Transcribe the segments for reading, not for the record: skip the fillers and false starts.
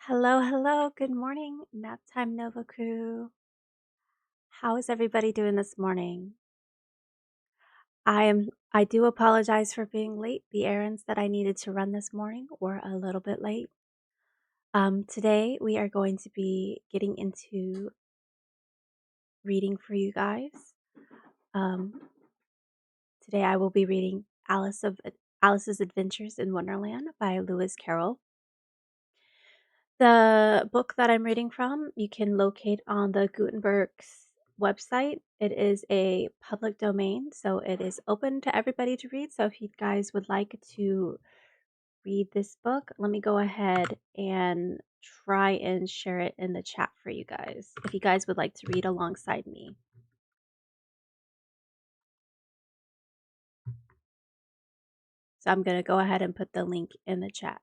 Hello, hello. Good morning. Nap time, Nova Crew. How is everybody doing this morning? I do apologize for being late. The errands that I needed to run this morning were a little bit late. Today we are going to be getting into reading for you guys. Um, Today I will be reading Alice's Adventures in Wonderland by Lewis Carroll. The book that I'm reading from, you can locate on the Gutenberg's website. It is a public domain, so it is open to everybody to read. So if you guys would like to read this book, let me go ahead and try and share it in the chat for you guys, if you guys would like to read alongside me. So I'm going to go ahead and put the link in the chat.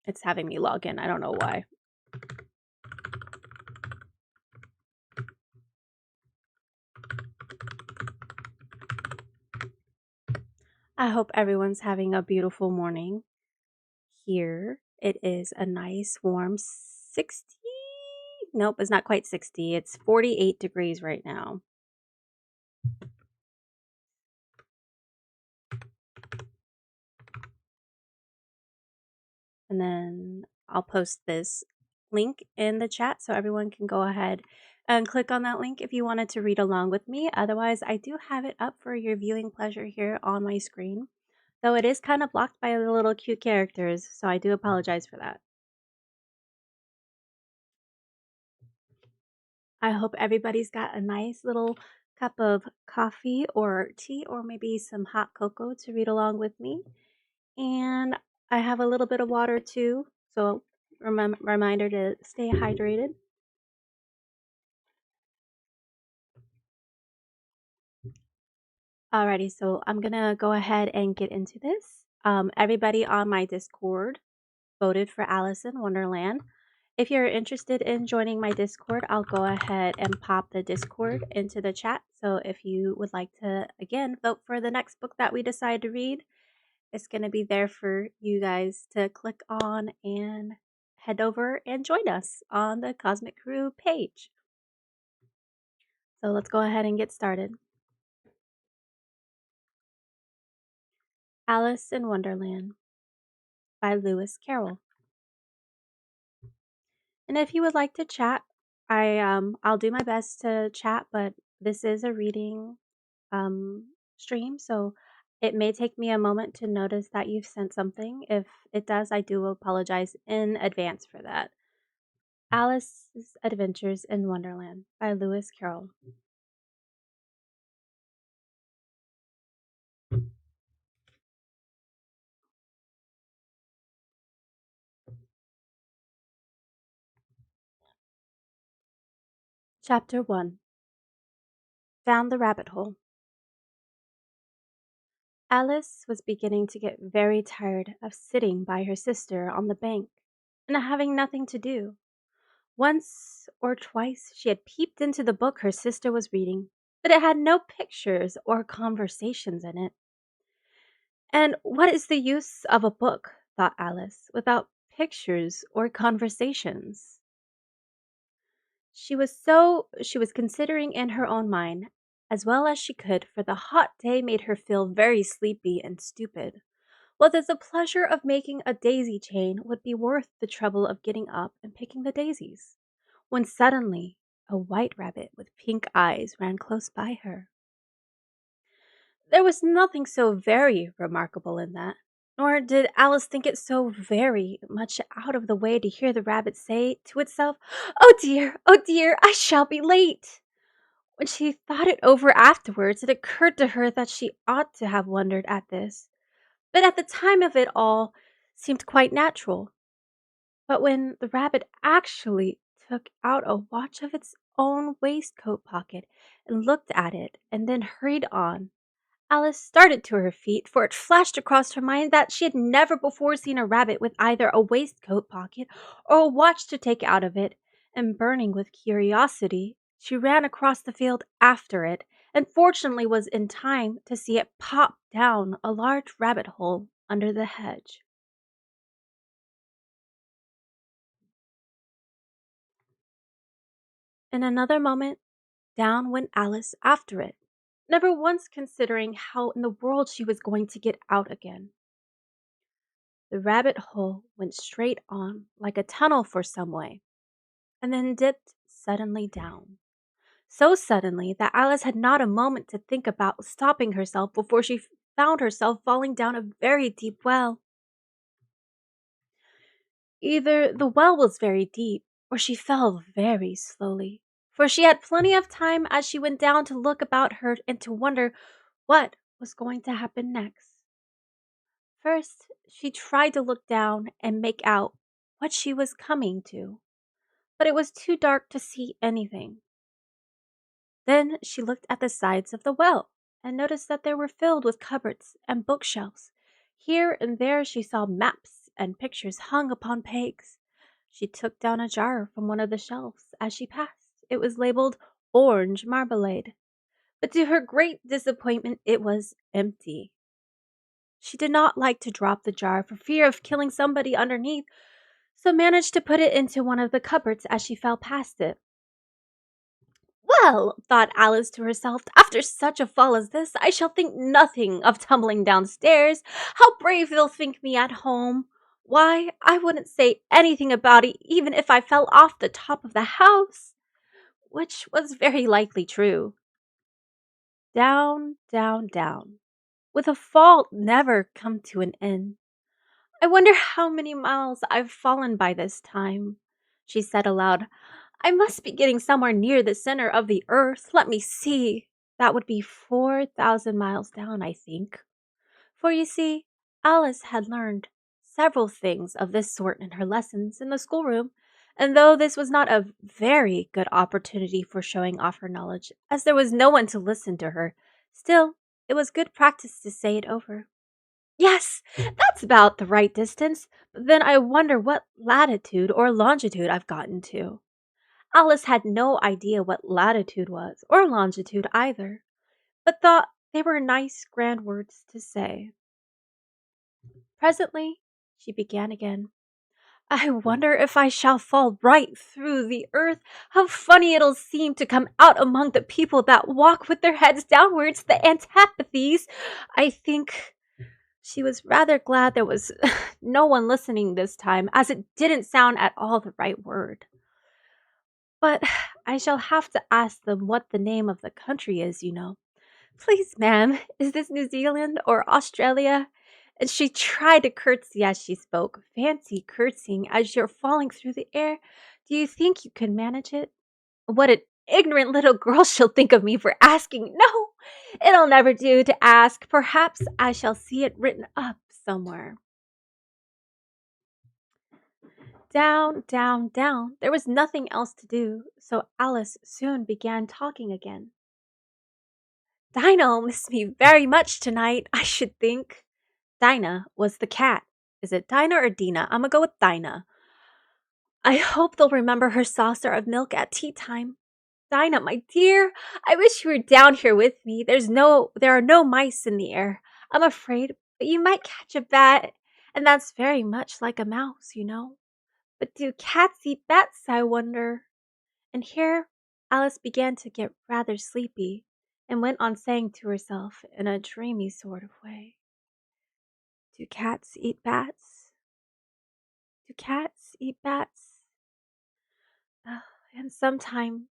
It's having me log in. I don't know why. I hope everyone's having a beautiful morning. Here it is a nice warm 60. Nope, it's not quite 60. It's 48 degrees right now. And then I'll post this link in the chat so everyone can go ahead and click on that link if you wanted to read along with me. Otherwise, I do have it up for your viewing pleasure here on my screen, though it is kind of blocked by the little cute characters, so I do apologize for that. I hope everybody's got a nice little cup of coffee or tea or maybe some hot cocoa to read along with me. And I have a little bit of water too, so reminder to stay hydrated. Alrighty, so I'm gonna go ahead and get into this. Everybody on my Discord voted for Alice in Wonderland. If you're interested in joining my Discord, I'll go ahead and pop the Discord into the chat. So if you would like to, again, vote for the next book that we decide to read, it's going to be there for you guys to click on and head over and join us on the Cosmic Crew page. So let's go ahead and get started. Alice in Wonderland by Lewis Carroll. And if you would like to chat, I'll do my best to chat, but this is a reading stream, so it may take me a moment to notice that you've sent something. If it does, I do apologize in advance for that. Alice's Adventures in Wonderland by Lewis Carroll. Chapter 1. Found the Rabbit Hole. Alice was beginning to get very tired of sitting by her sister on the bank and having nothing to do. Once or twice she had peeped into the book her sister was reading, but it had no pictures or conversations in it. And what is the use of a book, thought Alice, without pictures or conversations? She was considering in her own mind as well as she could, for the hot day made her feel very sleepy and stupid, whether the pleasure of making a daisy chain would be worth the trouble of getting up and picking the daisies, when suddenly a white rabbit with pink eyes ran close by her. There was nothing so very remarkable in that, nor did Alice think it so very much out of the way to hear the rabbit say to itself, oh dear, I shall be late." When she thought it over afterwards, it occurred to her that she ought to have wondered at this, but at the time of it all seemed quite natural. But when the rabbit actually took out a watch of its own waistcoat pocket and looked at it and then hurried on, Alice started to her feet, for it flashed across her mind that she had never before seen a rabbit with either a waistcoat pocket or a watch to take out of it, and burning with curiosity, she ran across the field after it and fortunately was in time to see it pop down a large rabbit hole under the hedge. In another moment, down went Alice after it, never once considering how in the world she was going to get out again. The rabbit hole went straight on, like a tunnel for some way, and then dipped suddenly down. So suddenly that Alice had not a moment to think about stopping herself before she found herself falling down a very deep well. Either the well was very deep, or she fell very slowly, for she had plenty of time as she went down to look about her and to wonder what was going to happen next. First, she tried to look down and make out what she was coming to, but it was too dark to see anything. Then she looked at the sides of the well and noticed that they were filled with cupboards and bookshelves. Here and there she saw maps and pictures hung upon pegs. She took down a jar from one of the shelves as she passed. It was labeled orange marmalade, but to her great disappointment, it was empty. She did not like to drop the jar for fear of killing somebody underneath, so managed to put it into one of the cupboards as she fell past it. Well, thought Alice to herself, after such a fall as this, I shall think nothing of tumbling downstairs. How brave they'll think me at home. Why, I wouldn't say anything about it even if I fell off the top of the house, which was very likely true. Down, down, down, with a fall never come to an end. I wonder how many miles I've fallen by this time, she said aloud. I must be getting somewhere near the center of the earth. Let me see. That would be 4,000 miles down, I think. For you see, Alice had learned several things of this sort in her lessons in the schoolroom, and though this was not a very good opportunity for showing off her knowledge, as there was no one to listen to her, still, it was good practice to say it over. Yes, that's about the right distance, but then I wonder what latitude or longitude I've gotten to. Alice had no idea what latitude was, or longitude either, but thought they were nice grand words to say. Presently, she began again. I wonder if I shall fall right through the earth. How funny it'll seem to come out among the people that walk with their heads downwards, the antipathies. I think she was rather glad there was no one listening this time, as it didn't sound at all the right word. But I shall have to ask them what the name of the country is, you know. Please, ma'am, is this New Zealand or Australia? And she tried to curtsy as she spoke. Fancy curtsying as you're falling through the air. Do you think you can manage it? What an ignorant little girl she'll think of me for asking. No, it'll never do to ask. Perhaps I shall see it written up somewhere. Down, down, down. There was nothing else to do, so Alice soon began talking again. Dinah'll miss me very much tonight, I should think. Dinah was the cat. Is it Dinah or Dina? I'm gonna go with Dinah. I hope they'll remember her saucer of milk at tea time. Dinah, my dear, I wish you were down here with me. There are no mice in the air. I'm afraid, but you might catch a bat, and that's very much like a mouse, you know. But do cats eat bats, I wonder? And here Alice began to get rather sleepy, and went on saying to herself in a dreamy sort of way, do cats eat bats? Do cats eat bats? Uh, and sometime,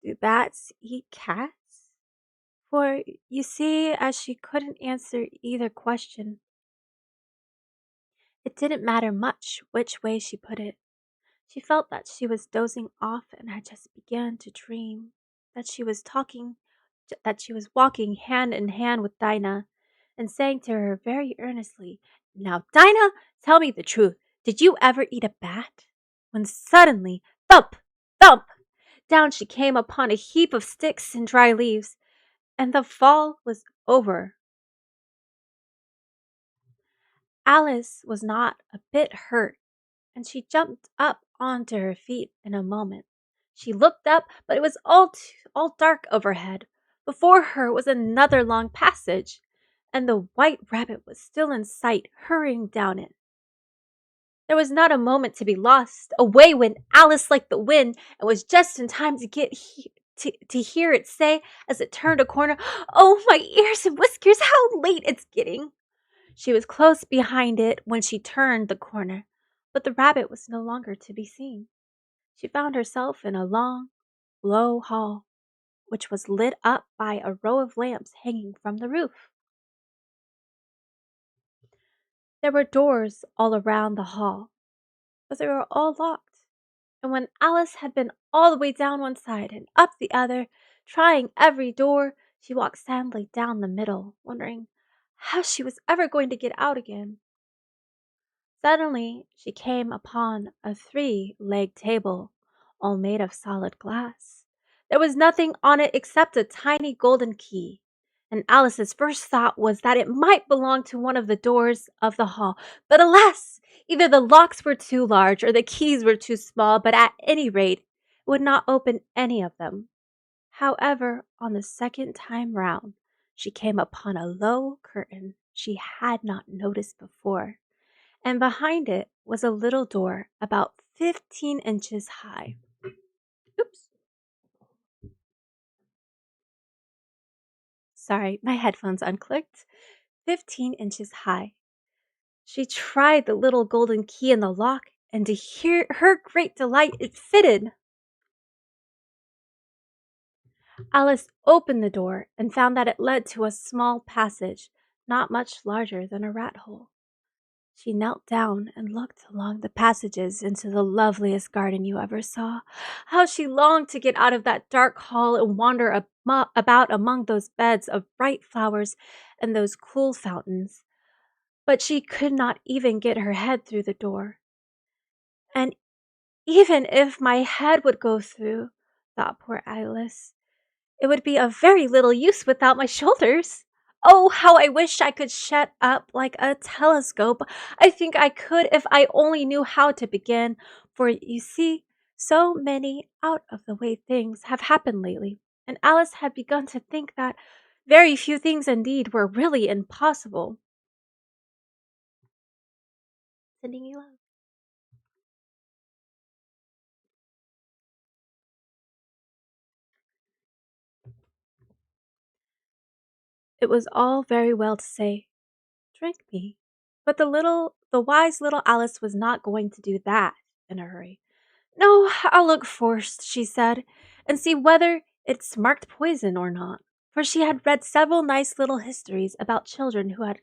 do bats eat cats? For you see, as she couldn't answer either question, it didn't matter much which way she put it. She felt that she was dozing off and had just begun to dream that she was walking hand in hand with Dinah, and saying to her very earnestly, Now, Dinah, tell me the truth. Did you ever eat a bat? When suddenly, thump, thump, down she came upon a heap of sticks and dry leaves, and the fall was over. Alice was not a bit hurt, and she jumped up onto her feet in a moment. She looked up, but it was all dark overhead. Before her was another long passage, and the white rabbit was still in sight, hurrying down it. There was not a moment to be lost. Away went Alice like the wind, and was just in time to to hear it say as it turned a corner, "Oh, my ears and whiskers, how late it's getting!" She was close behind it when she turned the corner, but the rabbit was no longer to be seen. She found herself in a long, low hall, which was lit up by a row of lamps hanging from the roof. There were doors all around the hall, but they were all locked. And when Alice had been all the way down one side and up the other, trying every door, she walked sadly down the middle, wondering how she was ever going to get out again. Suddenly she came upon a three-legged table, all made of solid glass. There was nothing on it except a tiny golden key, and Alice's first thought was that it might belong to one of the doors of the hall. But alas! Either the locks were too large or the keys were too small, but at any rate, it would not open any of them. However, on the second time round, she came upon a low curtain she had not noticed before, and behind it was a little door about 15 inches high. Oops. Sorry, my headphones unclicked. 15 inches high. She tried the little golden key in the lock, and to hear her great delight, it fitted. Alice opened the door and found that it led to a small passage, not much larger than a rat hole. She knelt down and looked along the passages into the loveliest garden you ever saw. How she longed to get out of that dark hall and wander about among those beds of bright flowers and those cool fountains. But she could not even get her head through the door. And even if my head would go through, thought poor Alice, it would be of very little use without my shoulders. Oh, how I wish I could shut up like a telescope. I think I could if I only knew how to begin. For you see, so many out of the way things have happened lately, and Alice had begun to think that very few things indeed were really impossible. Sending you love. It was all very well to say, "Drink me," but the wise little Alice was not going to do that in a hurry. "No, I'll look first," she said, "and see whether it's marked poison or not." For she had read several nice little histories about children who had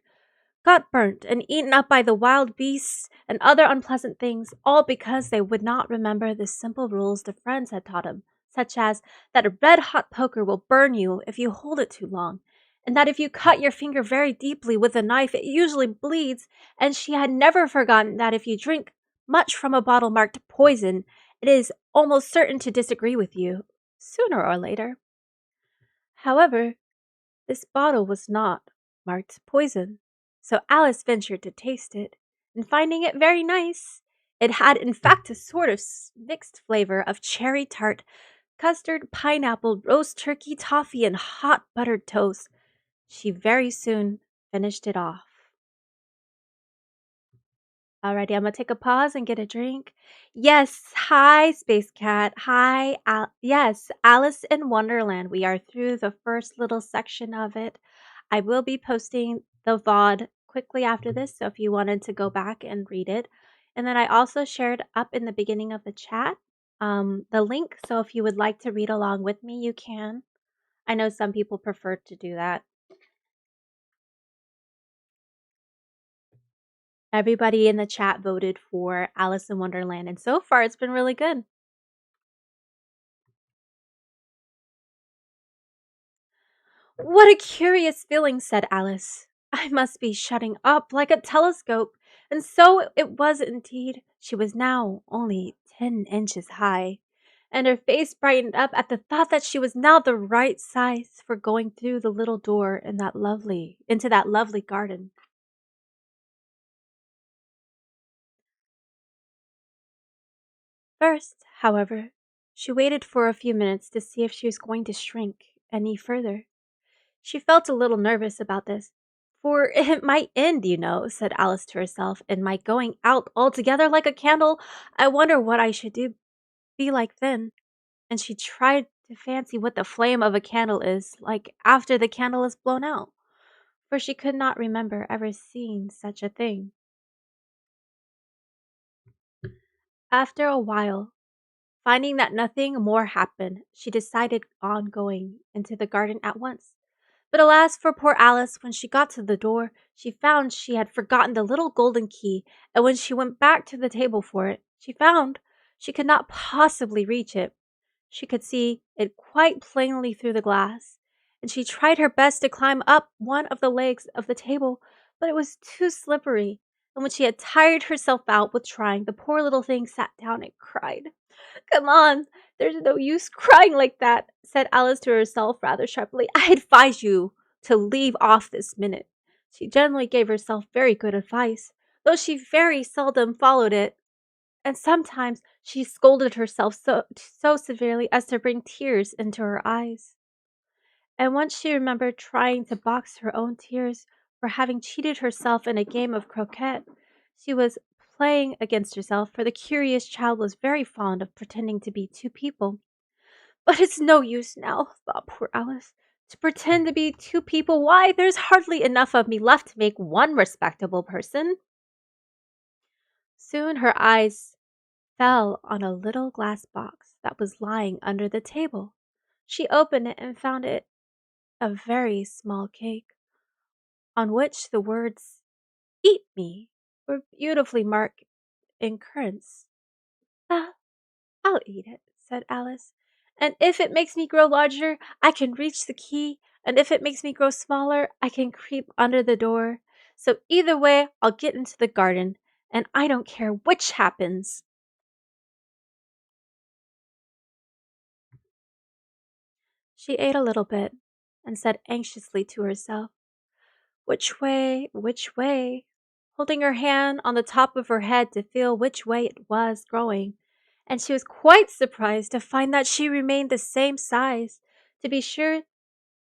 got burnt and eaten up by the wild beasts and other unpleasant things, all because they would not remember the simple rules their friends had taught them, such as that a red-hot poker will burn you if you hold it too long, and that if you cut your finger very deeply with a knife, it usually bleeds, and she had never forgotten that if you drink much from a bottle marked poison, it is almost certain to disagree with you, sooner or later. However, this bottle was not marked poison, so Alice ventured to taste it, and finding it very nice, it had in fact a sort of mixed flavor of cherry tart, custard, pineapple, roast turkey, toffee, and hot buttered toast. She very soon finished it off. Alrighty, I'm gonna take a pause and get a drink. Yes, hi, Space Cat. Hi, yes, Alice in Wonderland. We are through the first little section of it. I will be posting the VOD quickly after this, so if you wanted to go back and read it. And then I also shared up in the beginning of the chat the link, so if you would like to read along with me, you can. I know some people prefer to do that. Everybody in the chat voted for Alice in Wonderland, and so far it's been really good. "What a curious feeling," said Alice. "I must be shutting up like a telescope." And so it was indeed. She was now only 10 inches high, and her face brightened up at the thought that she was now the right size for going through the little door into that lovely garden. First, however, She waited for a few minutes to see if she was going to shrink any further. She felt a little nervous about this. For it might end, said Alice to herself, and my going out altogether like a candle. I wonder what I should do be like then. And she tried to fancy what the flame of a candle is like after the candle is blown out, for she could not remember ever seeing such a thing. After a while, finding that nothing more happened, she decided on going into the garden at once. But alas for poor Alice, when she got to the door, she found she had forgotten the little golden key, and when she went back to the table for it, she found she could not possibly reach it. She could see it quite plainly through the glass, and she tried her best to climb up one of the legs of the table, but it was too slippery, and when she had tired herself out with trying, the poor little thing sat down and cried. "Come on, there's no use crying like that," said Alice to herself rather sharply. "I advise you to leave off this minute." She generally gave herself very good advice, though she very seldom followed it, and sometimes she scolded herself so severely as to bring tears into her eyes. And once she remembered trying to box her own tears for having cheated herself in a game of croquet. She was playing against herself, for the curious child was very fond of pretending to be two people. "But it's no use now," thought poor Alice, "to pretend to be two people. Why, there's hardly enough of me left to make one respectable person." Soon her eyes fell on a little glass box that was lying under the table. She opened it and found it a very small cake, on which the words "Eat me" were beautifully marked in currants. "Ah, I'll eat it," said Alice, "and if it makes me grow larger, I can reach the key, and if it makes me grow smaller, I can creep under the door. So either way, I'll get into the garden, and I don't care which happens." She ate a little bit, and said anxiously to herself, "Which way, which way?" holding her hand on the top of her head to feel which way it was growing, and she was quite surprised to find that she remained the same size. To be sure,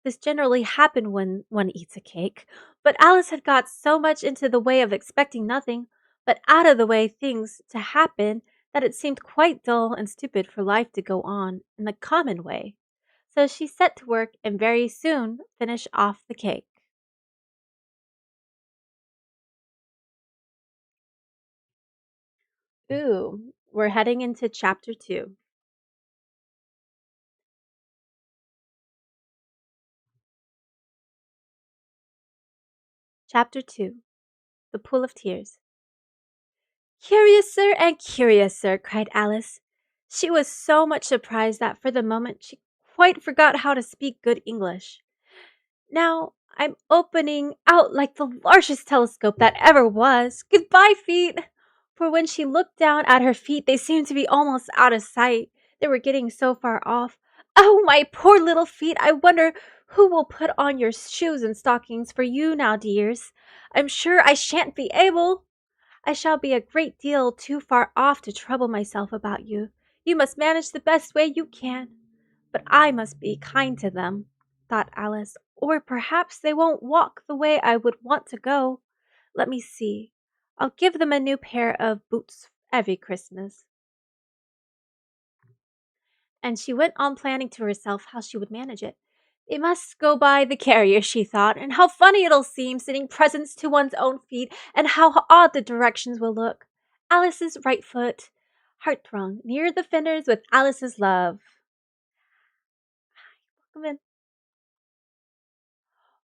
this generally happened when one eats a cake, but Alice had got so much into the way of expecting nothing but out of the way things to happen that it seemed quite dull and stupid for life to go on in the common way. So she set to work and very soon finished off the cake. Ooh, we're heading into chapter 2. Chapter 2. The Pool of Tears. "Curiouser and curiouser," cried Alice. She was so much surprised that for the moment she quite forgot how to speak good English. "Now I'm opening out like the largest telescope that ever was. Goodbye, feet!" For when she looked down at her feet, they seemed to be almost out of sight. They were getting so far off. "Oh, my poor little feet! I wonder who will put on your shoes and stockings for you now, dears. I'm sure I shan't be able. I shall be a great deal too far off to trouble myself about you. You must manage the best way you can. But I must be kind to them," thought Alice, "or perhaps they won't walk the way I would want to go. Let me see. I'll give them a new pair of boots every Christmas." And she went on planning to herself how she would manage it. "They must go by the carrier," she thought, "and how funny it'll seem sitting presents to one's own feet, and how odd the directions will look. Alice's right foot, hearthrug, near the fenders with Alice's love." Come in.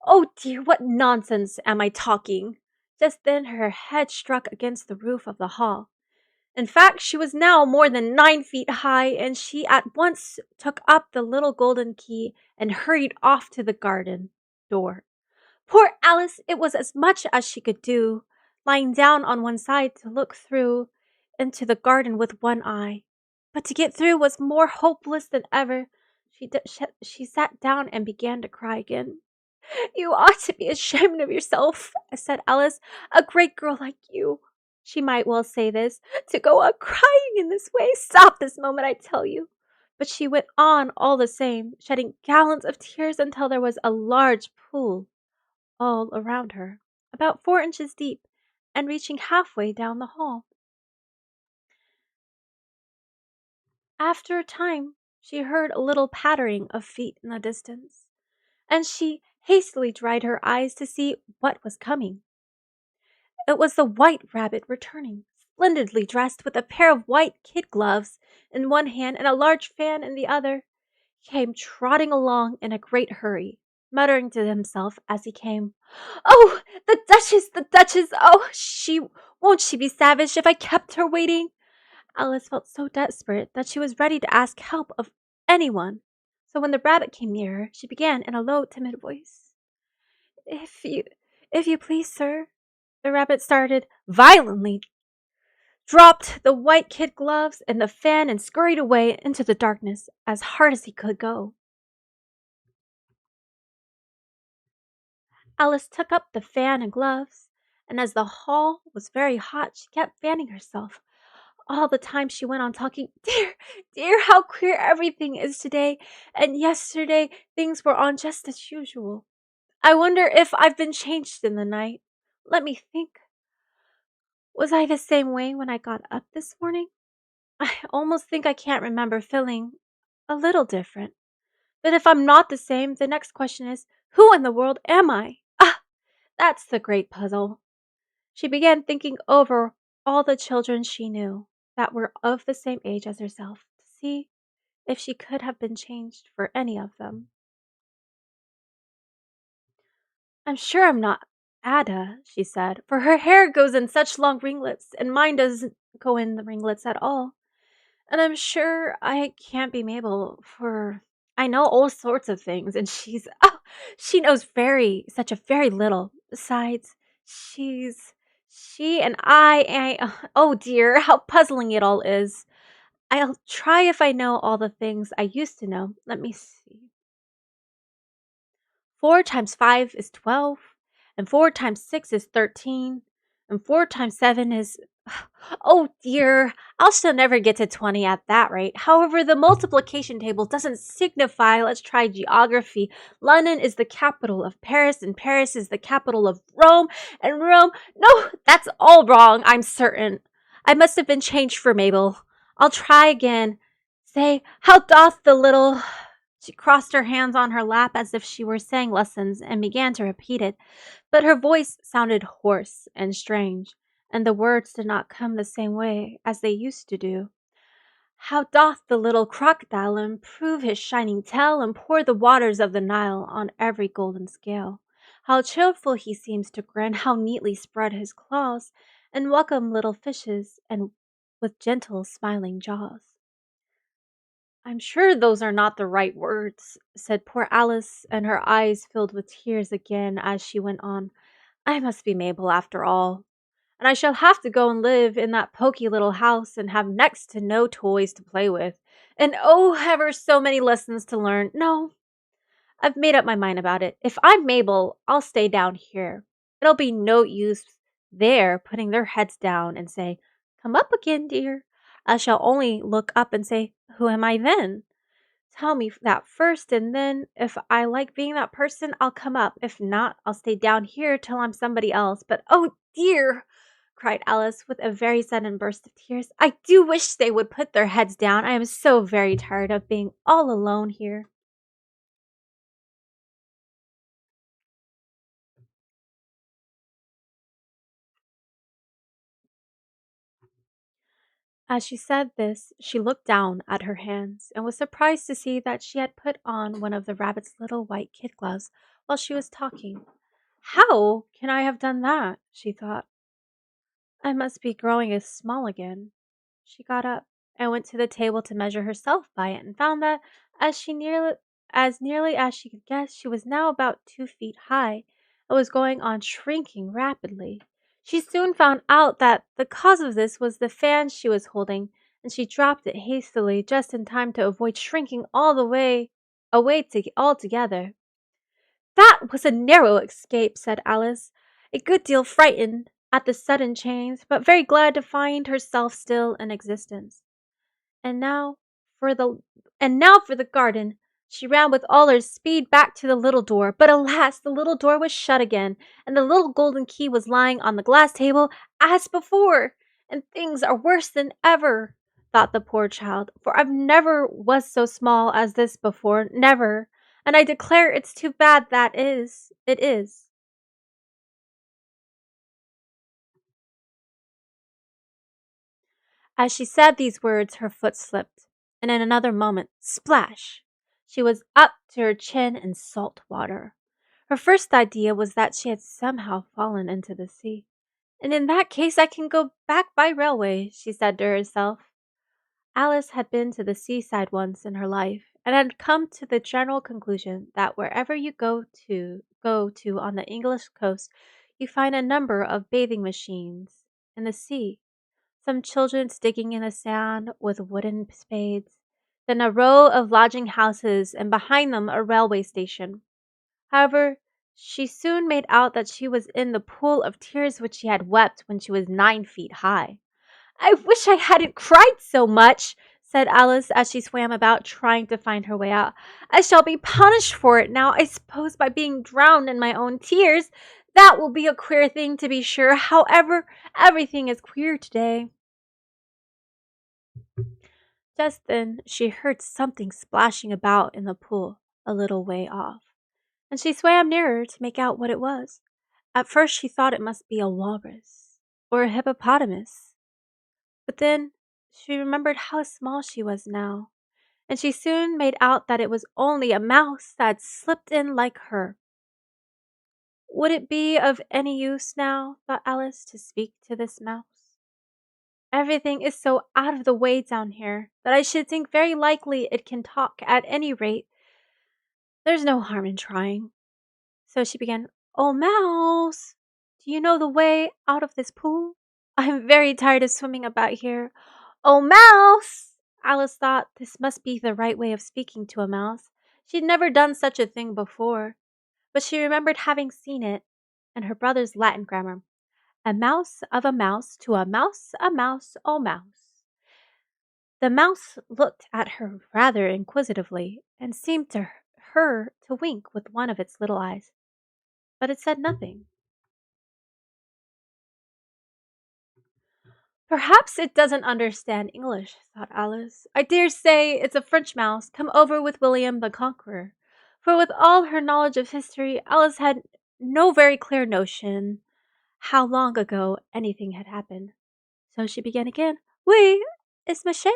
"Oh dear, what nonsense am I talking?" Just then her head struck against the roof of the hall. In fact, she was now more than 9 feet high, and she at once took up the little golden key and hurried off to the garden door. Poor Alice! It was as much as she could do, lying down on one side to look through into the garden with one eye. But to get through was more hopeless than ever. She sat down and began to cry again. "You ought to be ashamed of yourself," said Alice. "A great girl like you," she might well say this, "to go on crying in this way. Stop this moment, I tell you." But she went on all the same, shedding gallons of tears until there was a large pool all around her, about 4 inches deep, and reaching halfway down the hall. After a time, she heard a little pattering of feet in the distance, and she hastily dried her eyes to see what was coming. It was the White Rabbit returning, splendidly dressed with a pair of white kid gloves in one hand and a large fan in the other. He came trotting along in a great hurry, muttering to himself as he came, "Oh, the Duchess, the Duchess! Oh, won't she be savage if I kept her waiting?" Alice felt so desperate that she was ready to ask help of anyone. So when the rabbit came near her, she began in a low, timid voice, "If you, if you please, sir." The rabbit started violently, dropped the white kid gloves and the fan, and scurried away into the darkness as hard as he could go. Alice took up the fan and gloves, and as the hall was very hot, she kept fanning herself. All the time she went on talking, "Dear, dear, how queer everything is today, and yesterday things were on just as usual. I wonder if I've been changed in the night. Let me think. Was I the same way when I got up this morning? I almost think I can't remember feeling a little different. But if I'm not the same, the next question is, who in the world am I? Ah, that's the great puzzle." She began thinking over all the children she knew that were of the same age as herself to see if she could have been changed for any of them. "I'm sure I'm not Ada," she said, "for her hair goes in such long ringlets, and mine doesn't go in the ringlets at all. And I'm sure I can't be Mabel, for I know all sorts of things, and she knows such a very little. Besides, she and oh dear, how puzzling it all is. I'll try if I know all the things I used to know. Let me see. 4 times 5 is 12, and 4 times 6 is 13, and 4 times 7 is... Oh dear, I'll still never get to 20 at that rate. However, the multiplication table doesn't signify. Let's try geography. London is the capital of Paris, and Paris is the capital of Rome, and Rome... No, that's all wrong, I'm certain. I must have been changed for Mabel. I'll try again. Say, how doth the little... She crossed her hands on her lap as if she were saying lessons and began to repeat it, but her voice sounded hoarse and strange, and the words did not come the same way as they used to do. "How doth the little crocodile improve his shining tail and pour the waters of the Nile on every golden scale? How cheerful he seems to grin, how neatly spread his claws, and welcome little fishes, and with gentle smiling jaws." "I'm sure those are not the right words," said poor Alice, and her eyes filled with tears again as she went on. "I must be Mabel after all, and I shall have to go and live in that poky little house and have next to no toys to play with, and oh, ever so many lessons to learn. No, I've made up my mind about it. If I'm Mabel, I'll stay down here. It'll be no use there putting their heads down and say, 'Come up again, dear.' I shall only look up and say, 'Who am I then?' Tell me that first, and then if I like being that person, I'll come up. If not, I'll stay down here till I'm somebody else. But oh dear!" cried Alice with a very sudden burst of tears, "I do wish they would put their heads down. I am so very tired of being all alone here." As she said this, she looked down at her hands and was surprised to see that she had put on one of the rabbit's little white kid gloves while she was talking. "How can I have done that?" she thought. "I must be growing as small again." She got up and went to the table to measure herself by it, and found that as nearly as she could guess, she was now about 2 feet high, and was going on shrinking rapidly. She soon found out that the cause of this was the fan she was holding, and she dropped it hastily just in time to avoid shrinking all the way away altogether. "That was a narrow escape," said Alice, a good deal frightened at the sudden change, but very glad to find herself still in existence. "And now for the and now for the garden. She ran with all her speed back to the little door, but alas, the little door was shut again, and the little golden key was lying on the glass table as before. And things are worse than ever, thought the poor child, for I've never was so small as this before, never. And I declare it's too bad that is. It is. As she said these words, her foot slipped, and in another moment, splash! She was up to her chin in salt water. Her first idea was that she had somehow fallen into the sea. And in that case, I can go back by railway, she said to herself. Alice had been to the seaside once in her life, and had come to the general conclusion that wherever you go to on the English coast, you find a number of bathing machines in the sea, some children digging in the sand with wooden spades, then a row of lodging houses, and behind them a railway station. However, she soon made out that she was in the pool of tears which she had wept when she was 9 feet high. I wish I hadn't cried so much, said Alice as she swam about trying to find her way out. I shall be punished for it now, I suppose, by being drowned in my own tears. That will be a queer thing, to be sure. However, everything is queer today. Just then she heard something splashing about in the pool a little way off, and she swam nearer to make out what it was. At first she thought it must be a walrus or a hippopotamus, but then she remembered how small she was now, and she soon made out that it was only a mouse that had slipped in like her. Would it be of any use now, thought Alice, to speak to this mouse? Everything is so out of the way down here that I should think very likely it can talk. At any rate, there's no harm in trying. So she began, Oh, Mouse, do you know the way out of this pool? I'm very tired of swimming about here. Oh, Mouse! Alice thought this must be the right way of speaking to a mouse. She'd never done such a thing before, but she remembered having seen it in her brother's Latin grammar. A mouse of a mouse to a mouse, oh mouse. The mouse looked at her rather inquisitively, and seemed to her to wink with one of its little eyes, but it said nothing. Perhaps it doesn't understand English, thought Alice. I dare say it's a French mouse come over with William the Conqueror. For with all her knowledge of history, Alice had no very clear notion how long ago anything had happened. So she began again, Oui, is monsieur?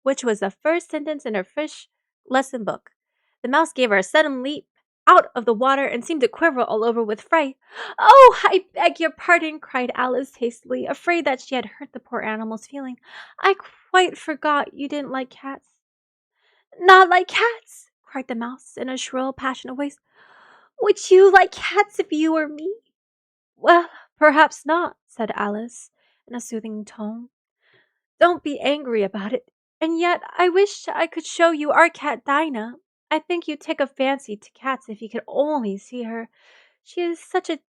Which was the first sentence in her fish lesson book. The mouse gave her a sudden leap out of the water and seemed to quiver all over with fright. Oh, I beg your pardon, cried Alice hastily, afraid that she had hurt the poor animal's feeling. I quite forgot you didn't like cats. Not like cats, cried the mouse in a shrill, passionate voice. Would you like cats if you were me? Well, perhaps not, said Alice in a soothing tone. Don't be angry about it. And yet I wish I could show you our cat Dinah. I think you'd take a fancy to cats if you could only see her. She is such a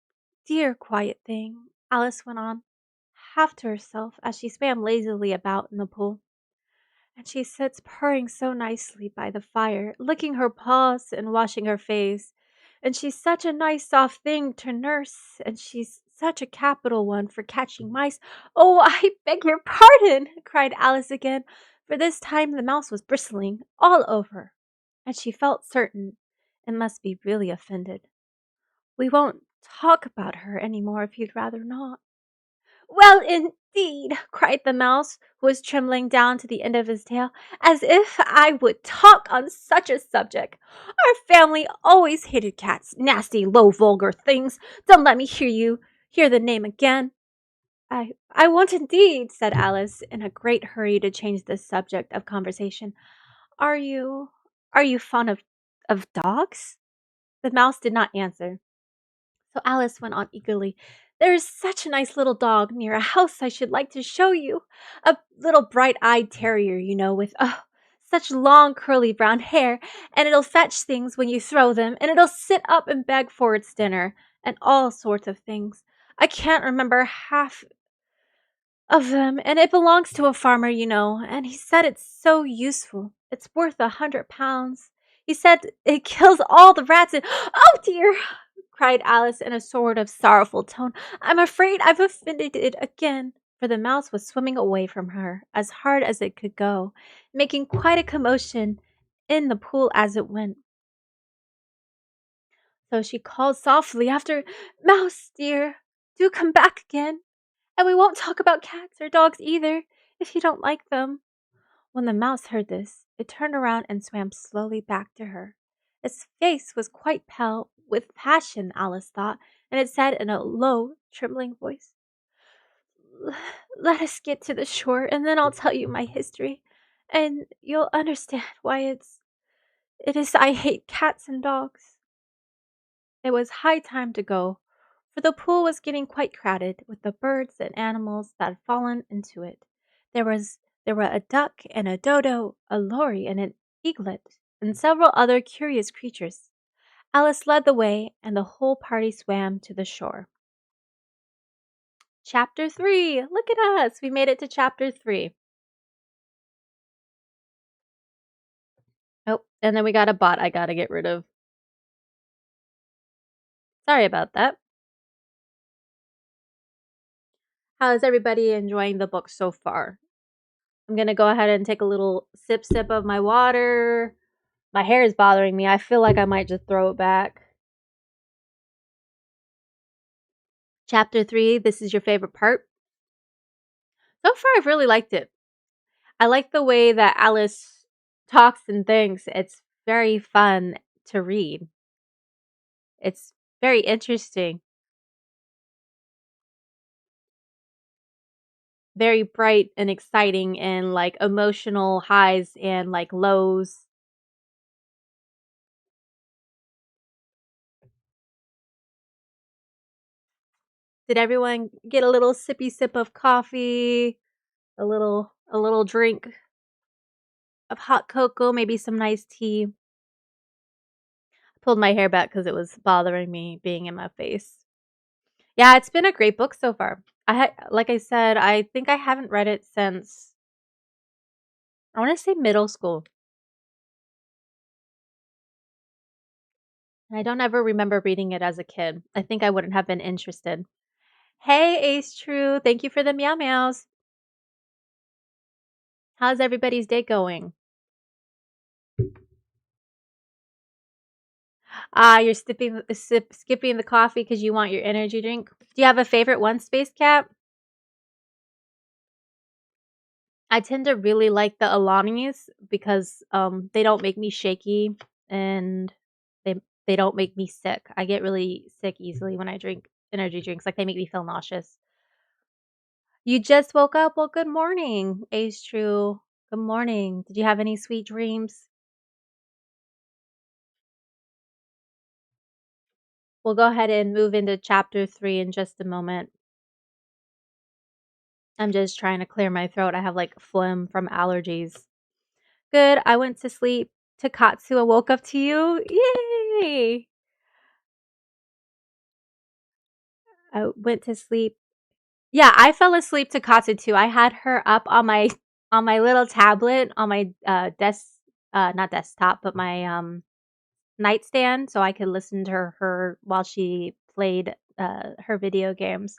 dear quiet thing, Alice went on, half to herself as she swam lazily about in the pool. And she sits purring so nicely by the fire, licking her paws and washing her face. And she's such a nice soft thing to nurse, and she's such a capital one for catching mice. Oh, I beg your pardon, cried Alice again, for this time the mouse was bristling all over, and she felt certain it must be really offended. We won't talk about her any more if you'd rather not. Well, indeed, cried the mouse, who was trembling down to the end of his tail, as if I would talk on such a subject. Our family always hated cats, nasty, low, vulgar things. Don't let me hear the name again. I won't indeed, said Alice, in a great hurry to change the subject of conversation. Are you fond of dogs? The mouse did not answer. So Alice went on eagerly. There is such a nice little dog near a house I should like to show you. A little bright-eyed terrier, you know, with such long curly brown hair, and it'll fetch things when you throw them, and it'll sit up and beg for its dinner, and all sorts of things. I can't remember half of them, and it belongs to a farmer, and he said it's so useful. It's worth 100 pounds. He said it kills all the rats and oh dear, cried Alice in a sort of sorrowful tone. I'm afraid I've offended it again. For the mouse was swimming away from her as hard as it could go, making quite a commotion in the pool as it went. So she called softly after, Mouse, dear, do come back again. And we won't talk about cats or dogs either, if you don't like them. When the mouse heard this, it turned around and swam slowly back to her. Its face was quite pale with passion, Alice thought, and it said in a low, trembling voice, Let us get to the shore, and then I'll tell you my history, and you'll understand why it is I hate cats and dogs. It was high time to go, for the pool was getting quite crowded with the birds and animals that had fallen into it. There were a duck and a dodo, a lory and an eaglet, and several other curious creatures. Alice led the way, and the whole party swam to the shore. Chapter 3. Look at us. We made it to chapter 3. Oh, and then we got a bot I gotta get rid of. Sorry about that. How is everybody enjoying the book so far? I'm gonna go ahead and take a little sip of my water. My hair is bothering me. I feel like I might just throw it back. Chapter 3, this is your favorite part? So far, I've really liked it. I like the way that Alice talks and thinks. It's very fun to read. It's very interesting. Very bright and exciting and like emotional highs and like lows. Did everyone get a little sippy sip of coffee? A little drink of hot cocoa, maybe some nice tea. I pulled my hair back because it was bothering me being in my face. Yeah, it's been a great book so far. Like I said, I think I haven't read it since I want to say middle school. And I don't ever remember reading it as a kid. I think I wouldn't have been interested. Hey, Ace True, thank you for the meow meows. How's everybody's day going? You're skipping the coffee because you want your energy drink. Do you have a favorite one, Space Cat? I tend to really like the Alanis because they don't make me shaky and they they don't make me sick. I get really sick easily when I drink energy drinks. Like they make me feel nauseous. You just woke up? Well, good morning, Ace True. Good morning. Did you have any sweet dreams? We'll go ahead and move into chapter 3 in just a moment. I'm just trying to clear my throat. I have like phlegm from allergies. Good. I went to sleep to Katsu and woke up to you. Yay! I went to sleep. Yeah, I fell asleep to Katsu too. I had her up on my little tablet on my desk not desktop, but my nightstand so I could listen to her while she played her video games.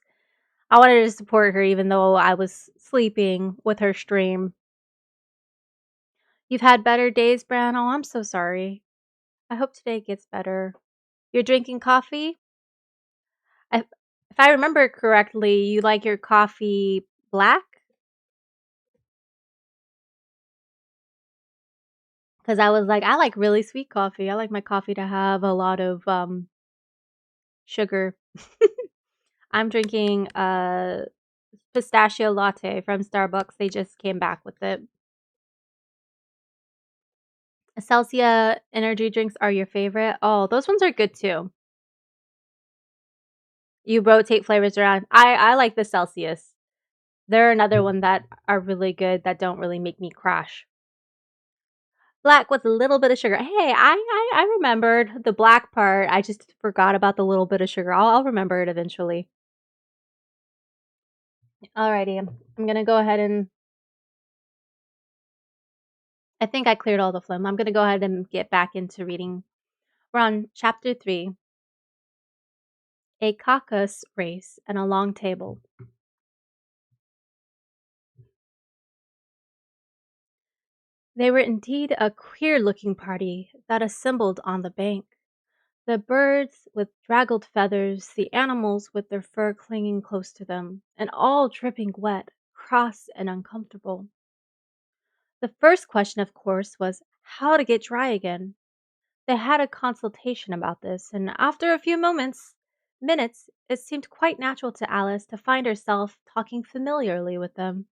I wanted to support her even though I was sleeping with her stream. You've had better days, Brown? Oh, I'm so sorry. I hope today gets better. You're drinking coffee? If I remember correctly, you like your coffee black? Because I was like, I like really sweet coffee. I like my coffee to have a lot of sugar. I'm drinking a pistachio latte from Starbucks. They just came back with it. Celsia energy drinks are your favorite? Oh, those ones are good too. You rotate flavors around. I like the Celsius. They're another one that are really good that don't really make me crash. Black with a little bit of sugar. Hey, I remembered the black part. I just forgot about the little bit of sugar. I'll remember it eventually. Alrighty, I'm gonna go ahead and I think I cleared all the phlegm. I'm gonna go ahead and get back into reading. We're on chapter 3, A Caucus Race and a Long Table. They were indeed a queer-looking party that assembled on the bank. The birds with draggled feathers, the animals with their fur clinging close to them, and all dripping wet, cross, and uncomfortable. The first question, of course, was how to get dry again. They had a consultation about this, and after a few minutes, it seemed quite natural to Alice to find herself talking familiarly with them,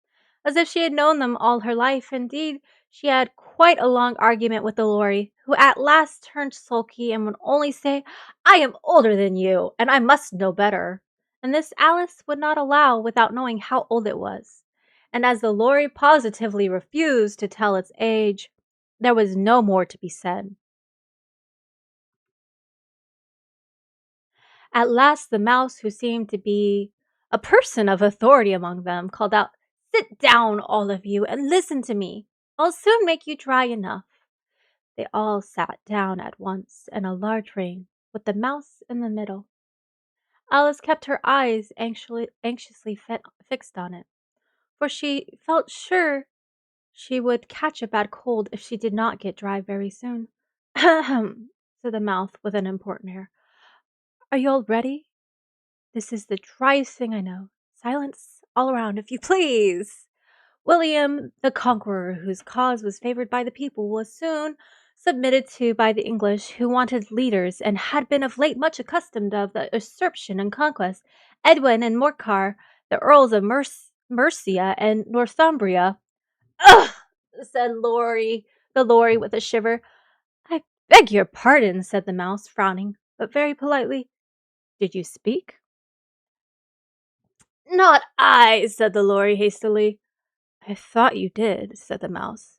as if she had known them all her life. Indeed, she had quite a long argument with the Lorry, who at last turned sulky and would only say, "I am older than you, and I must know better." And this Alice would not allow without knowing how old it was. And as the Lorry positively refused to tell its age, there was no more to be said. At last the mouse, who seemed to be a person of authority among them, called out, "Sit down, all of you, and listen to me. I'll soon make you dry enough." They all sat down at once in a large ring, with the mouse in the middle. Alice kept her eyes anxiously fixed on it, for she felt sure she would catch a bad cold if she did not get dry very soon. "Ahem," said the mouse with an important air. "Are you all ready? This is the driest thing I know. Silence all around, if you please." William the Conqueror, whose cause was favored by the people, was soon submitted to by the English, who wanted leaders and had been of late much accustomed of the usurpation and conquest. Edwin and Morcar, the Earls of Mercia and Northumbria. "Ugh!" said the Lorry with a shiver. "I beg your pardon," said the mouse, frowning, but very politely. "Did you speak?" "Not I," said the Lorry hastily. "I thought you did," said the mouse.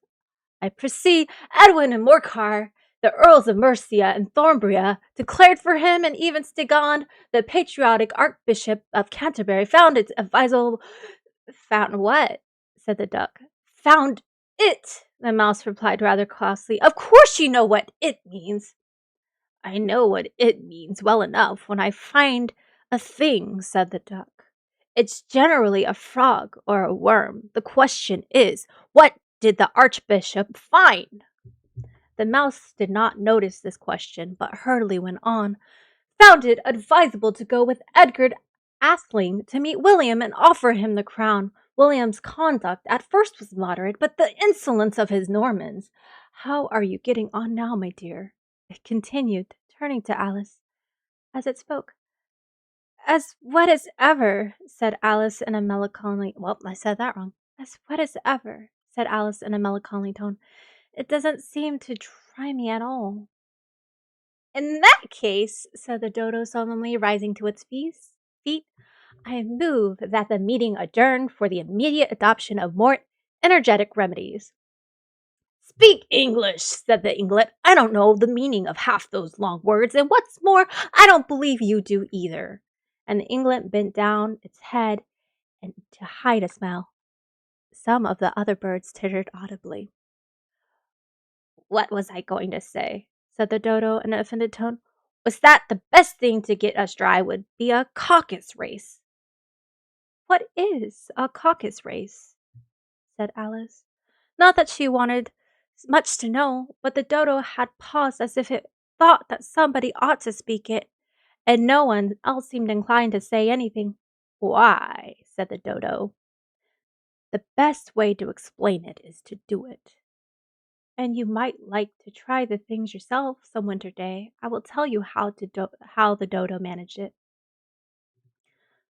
"I perceive Edwin and Morcar, the Earls of Mercia and Thornbury, declared for him, and even Stigand, the patriotic Archbishop of Canterbury, found it advisable—" "Found what?" said the duck. "Found it," the mouse replied rather crossly. "Of course you know what it means." "I know what it means well enough when I find a thing," said the duck. "It's generally a frog or a worm. The question is, what did the Archbishop find?" The mouse did not notice this question, but hurriedly went on. "Found it advisable to go with Edgar Atheling to meet William and offer him the crown. William's conduct at first was moderate, but the insolence of his Normans— How are you getting on now, my dear?" it continued, turning to Alice as it spoke. "As wet as ever," said Alice in a melancholy— well, I said that wrong. "As wet as ever," said Alice in a melancholy tone. "It doesn't seem to dry me at all." "In that case," said the dodo solemnly, rising to its feet, "I move that the meeting adjourn for the immediate adoption of more energetic remedies." "Speak English," said the Eaglet. "I don't know the meaning of half those long words, and what's more, I don't believe you do either." And the Eaglet bent down its head and to hide a smile. Some of the other birds tittered audibly. "What was I going to say?" said the dodo in an offended tone. "Was that the best thing to get us dry would be a caucus race." "What is a caucus race?" said Alice. Not that she wanted much to know, but the dodo had paused as if it thought that somebody ought to speak it, and no one else seemed inclined to say anything. "Why," said the dodo, "the best way to explain it is to do it. And you might like to try the things yourself some winter day. I will tell you how the dodo managed it.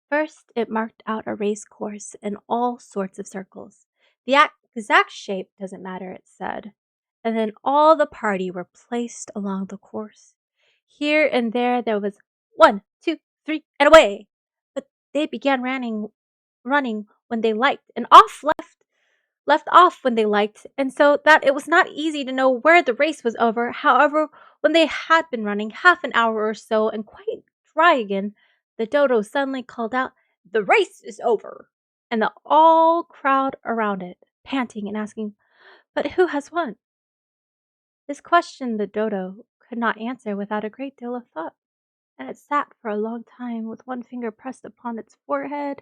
First, it marked out a race course in all sorts of circles. The exact shape doesn't matter, it said. And then all the party were placed along the course. Here and there was 1, 2, 3, and away. But they began running when they liked, and left off when they liked, and so that it was not easy to know where the race was over. However, when they had been running half an hour or so and quite dry again, the dodo suddenly called out, "The race is over!" and the all crowd around it, panting and asking, "But who has won?" This question the dodo could not answer without a great deal of thought, and it sat for a long time with one finger pressed upon its forehead,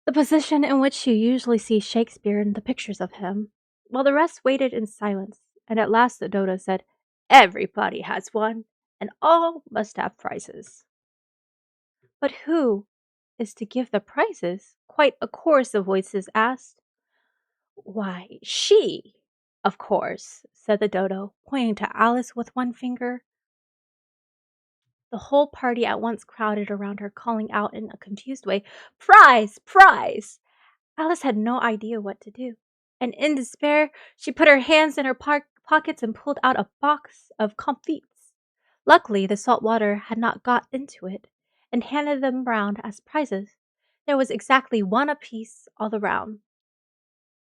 the position in which you usually see Shakespeare in the pictures of him, while the rest waited in silence, and at last the dodo said, "Everybody has won, and all must have prizes." "But who is to give the prizes?" quite a chorus of voices asked. "Why, she, of course," said the dodo, pointing to Alice with one finger. The whole party at once crowded around her, calling out in a confused way, "Prize! Prize!" Alice had no idea what to do, and in despair she put her hands in her pockets and pulled out a box of comfits. Luckily, the salt water had not got into it, and handed them round as prizes. There was exactly one apiece all round.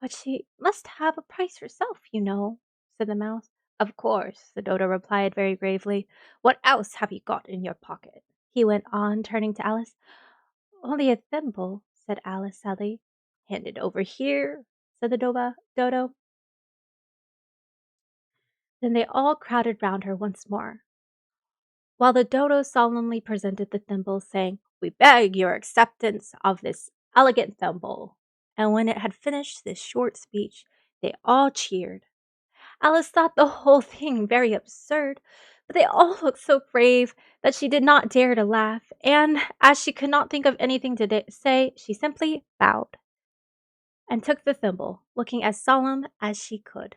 "But she must have a prize herself, you know," said the mouse. "Of course," the dodo replied very gravely. "What else have you got in your pocket?" he went on, turning to Alice. "Only a thimble," said Alice sadly. "Hand it over here," said the dodo. Then they all crowded round her once more, while the dodo solemnly presented the thimble, saying, "We beg your acceptance of this elegant thimble." And when it had finished this short speech, they all cheered. Alice thought the whole thing very absurd, but they all looked so grave that she did not dare to laugh, and as she could not think of anything to say, she simply bowed and took the thimble, looking as solemn as she could.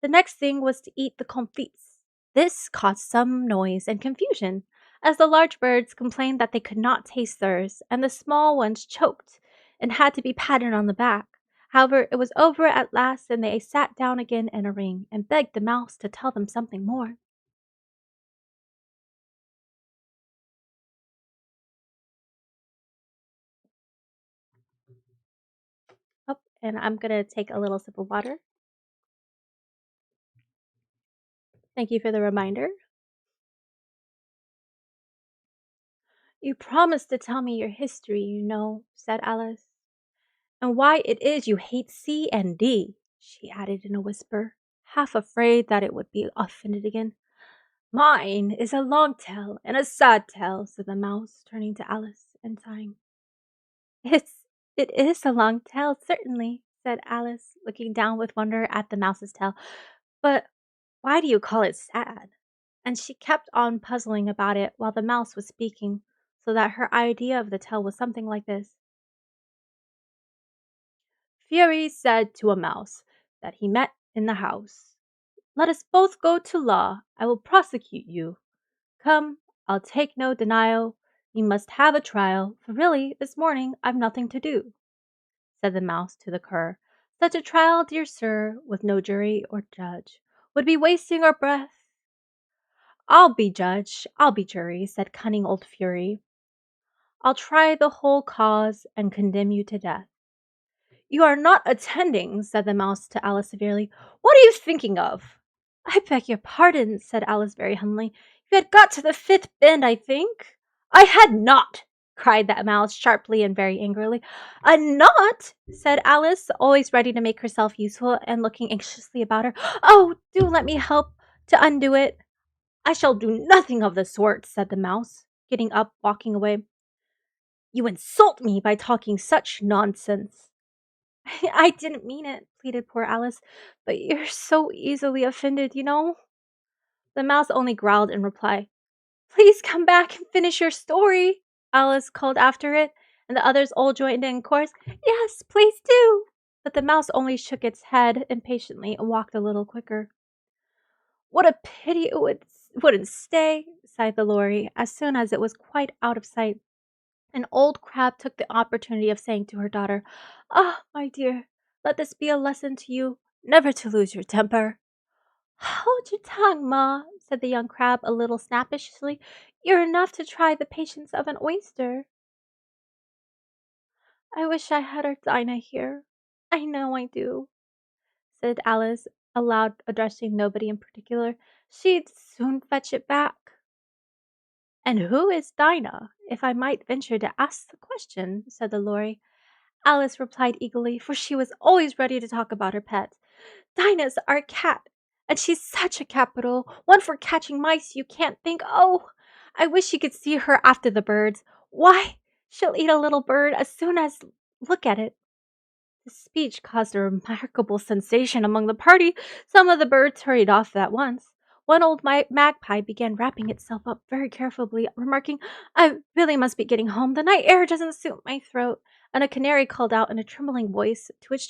The next thing was to eat the comfits. This caused some noise and confusion, as the large birds complained that they could not taste theirs, and the small ones choked and had to be patted on the back. However, it was over at last, and they sat down again in a ring and begged the mouse to tell them something more. Oh, and I'm going to take a little sip of water. Thank you for the reminder. "You promised to tell me your history, you know," said Alice. "And why it is you hate C and D," she added in a whisper, half afraid that it would be offended again. "Mine is a long tale and a sad tale," said the mouse, turning to Alice and sighing. It is a long tale, certainly," said Alice, looking down with wonder at the mouse's tail. "But why do you call it sad?" And she kept on puzzling about it while the mouse was speaking, so that her idea of the tale was something like this. "Fury said to a mouse that he met in the house, 'Let us both go to law. I will prosecute you. Come, I'll take no denial. You must have a trial, for really this morning I've nothing to do.' Said the mouse to the cur. 'Such a trial, dear sir, with no jury or judge, would be wasting our breath.' 'I'll be judge, I'll be jury,' said cunning old Fury. 'I'll try the whole cause and condemn you to death.' 'You are not attending,' said the mouse to Alice severely. 'What are you thinking of?' 'I beg your pardon,' said Alice very humbly. 'You had got to the fifth bend, I think.' 'I had not!' cried the mouse sharply and very angrily. 'Not?' said Alice, always ready to make herself useful and looking anxiously about her. 'Oh, do let me help to undo it.' 'I shall do nothing of the sort,' said the mouse, getting up, walking away. 'You insult me by talking such nonsense.' I didn't mean it," pleaded poor Alice, "but you're so easily offended, you know." The mouse only growled in reply. "Please come back and finish your story," Alice called after it, and the others all joined in chorus. "Yes, please do." But the mouse only shook its head impatiently and walked a little quicker. "What a pity it wouldn't stay," sighed the Lory, as soon as it was quite out of sight. An old crab took the opportunity of saying to her daughter, "Ah, my dear, let this be a lesson to you, never to lose your temper." "Hold your tongue, Ma," said the young crab a little snappishly. "You're enough to try the patience of an oyster." "I wish I had our Dinah here. I know I do," said Alice, aloud, addressing nobody in particular. "She'd soon fetch it back." "And who is Dinah, if I might venture to ask the question?" said the Lory. Alice replied eagerly, for she was always ready to talk about her pet. Dinah's our cat, and she's such a capital one for catching mice you can't think. Oh, I wish you could see her after the birds. Why, she'll eat a little bird as soon as look at it. The speech caused a remarkable sensation among the party. Some of the birds hurried off at once. One old magpie began wrapping itself up very carefully, remarking, I really must be getting home. The night air doesn't suit my throat. And a canary called out in a trembling voice to its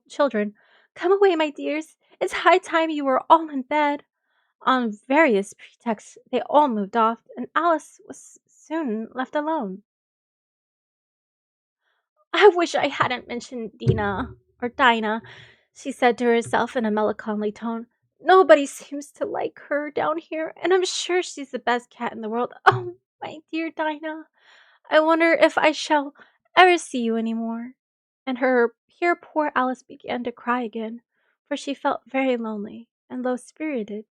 children, Come away, my dears. It's high time you were all in bed. On various pretexts, they all moved off, and Alice was soon left alone. I wish I hadn't mentioned Dinah, she said to herself in a melancholy tone. Nobody seems to like her down here, and I'm sure she's the best cat in the world. Oh, my dear Dinah, I wonder if I shall ever see you any more. And here poor Alice began to cry again, for she felt very lonely and low-spirited.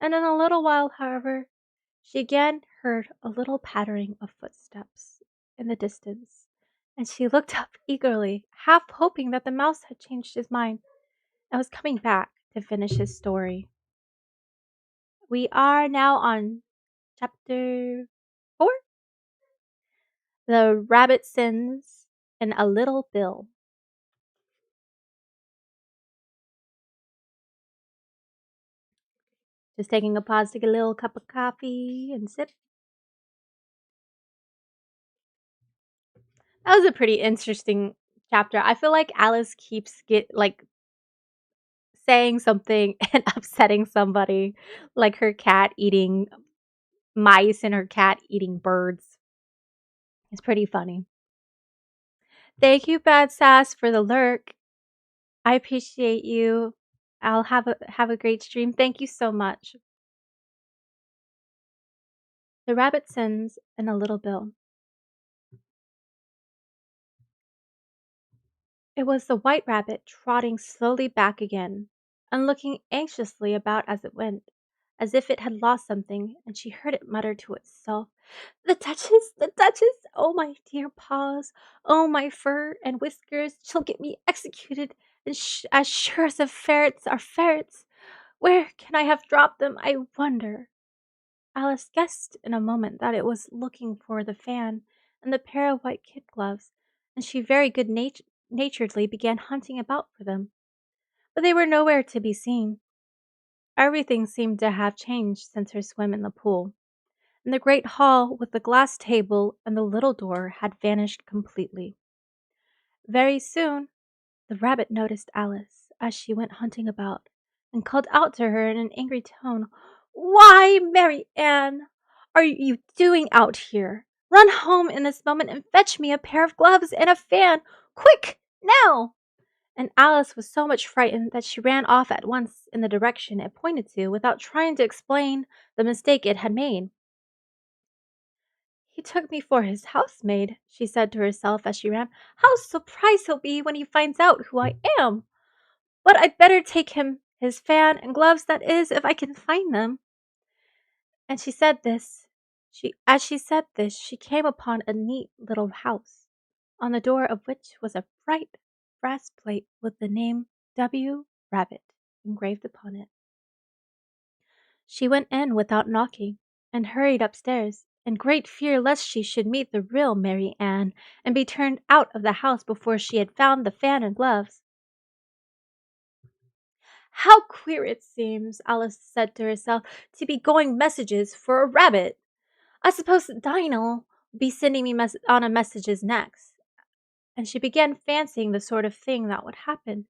And in a little while, however, she again heard a little pattering of footsteps in the distance, and she looked up eagerly, half hoping that the mouse had changed his mind and was coming back to finish his story. We are now on chapter 4, The Rabbit Sins and a Little Bill. Just taking a pause to get a little cup of coffee and sip. That was a pretty interesting chapter. I feel like Alice keeps saying something and upsetting somebody, like her cat eating mice and her cat eating birds. It's pretty funny. Thank you, Bad Sass, for the lurk. I appreciate you. I'll have a great stream. Thank you so much. The Rabbit Sins and a Little Bill. It was the White Rabbit trotting slowly back again, and looking anxiously about as it went, as if it had lost something, and she heard it mutter to itself, The Duchess! The Duchess! Oh, my dear paws! Oh, my fur and whiskers! She'll get me executed, and as sure as the ferrets are ferrets! Where can I have dropped them, I wonder? Alice guessed in a moment that it was looking for the fan and the pair of white kid gloves, and she very good naturedly began hunting about for them. But they were nowhere to be seen. Everything seemed to have changed since her swim in the pool, and the great hall with the glass table and the little door had vanished completely. Very soon the rabbit noticed Alice as she went hunting about, and called out to her in an angry tone, Why, Mary Ann, are you doing out here? Run home in this moment and fetch me a pair of gloves and a fan. Quick, now! And Alice was so much frightened that she ran off at once in the direction it pointed to without trying to explain the mistake it had made. He took me for his housemaid, she said to herself as she ran. How surprised he'll be when he finds out who I am! But I'd better take him his fan and gloves, that is, if I can find them. And she said this. As she said this, she came upon a neat little house, on the door of which was a bright brass plate with the name W. Rabbit engraved upon it. She went in without knocking, and hurried upstairs, in great fear lest she should meet the real Mary Ann, and be turned out of the house before she had found the fan and gloves. How queer it seems, Alice said to herself, to be going messages for a rabbit. I suppose Dinah'll be sending me on a messages next. And she began fancying the sort of thing that would happen.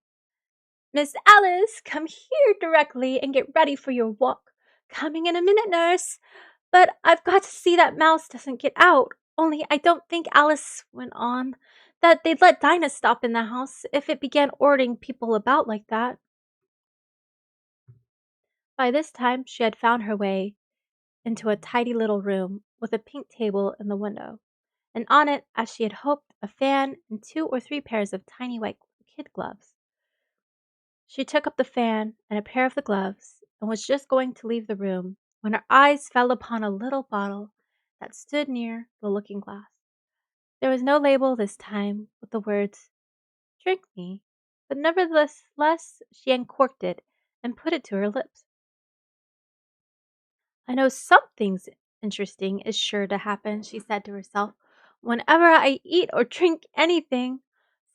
Miss Alice, come here directly and get ready for your walk. Coming in a minute, nurse. But I've got to see that mouse doesn't get out. Only I don't think, Alice went on, that they'd let Dinah stop in the house if it began ordering people about like that. By this time she had found her way into a tidy little room with a pink table in the window, and on it, as she had hoped, a fan and 2 or 3 pairs of tiny white kid gloves. She took up the fan and a pair of the gloves, and was just going to leave the room when her eyes fell upon a little bottle that stood near the looking glass. There was no label this time with the words Drink me. But nevertheless, she uncorked it and put it to her lips. I know something's interesting is sure to happen, she said to herself, whenever I eat or drink anything.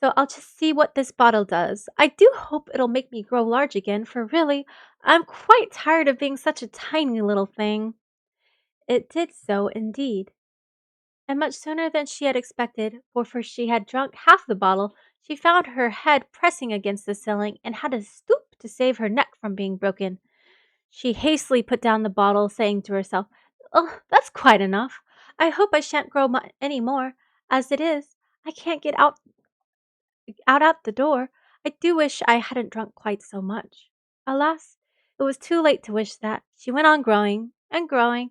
So I'll just see what this bottle does. I do hope it'll make me grow large again, for really, I'm quite tired of being such a tiny little thing. It did so indeed, and much sooner than she had expected, for she had drunk half the bottle, she found her head pressing against the ceiling and had to stoop to save her neck from being broken. She hastily put down the bottle, saying to herself, "Oh, that's quite enough. I hope I shan't grow any more. As it is, I can't get out at the door. I do wish I hadn't drunk quite so much." Alas, it was too late to wish that. She went on growing and growing,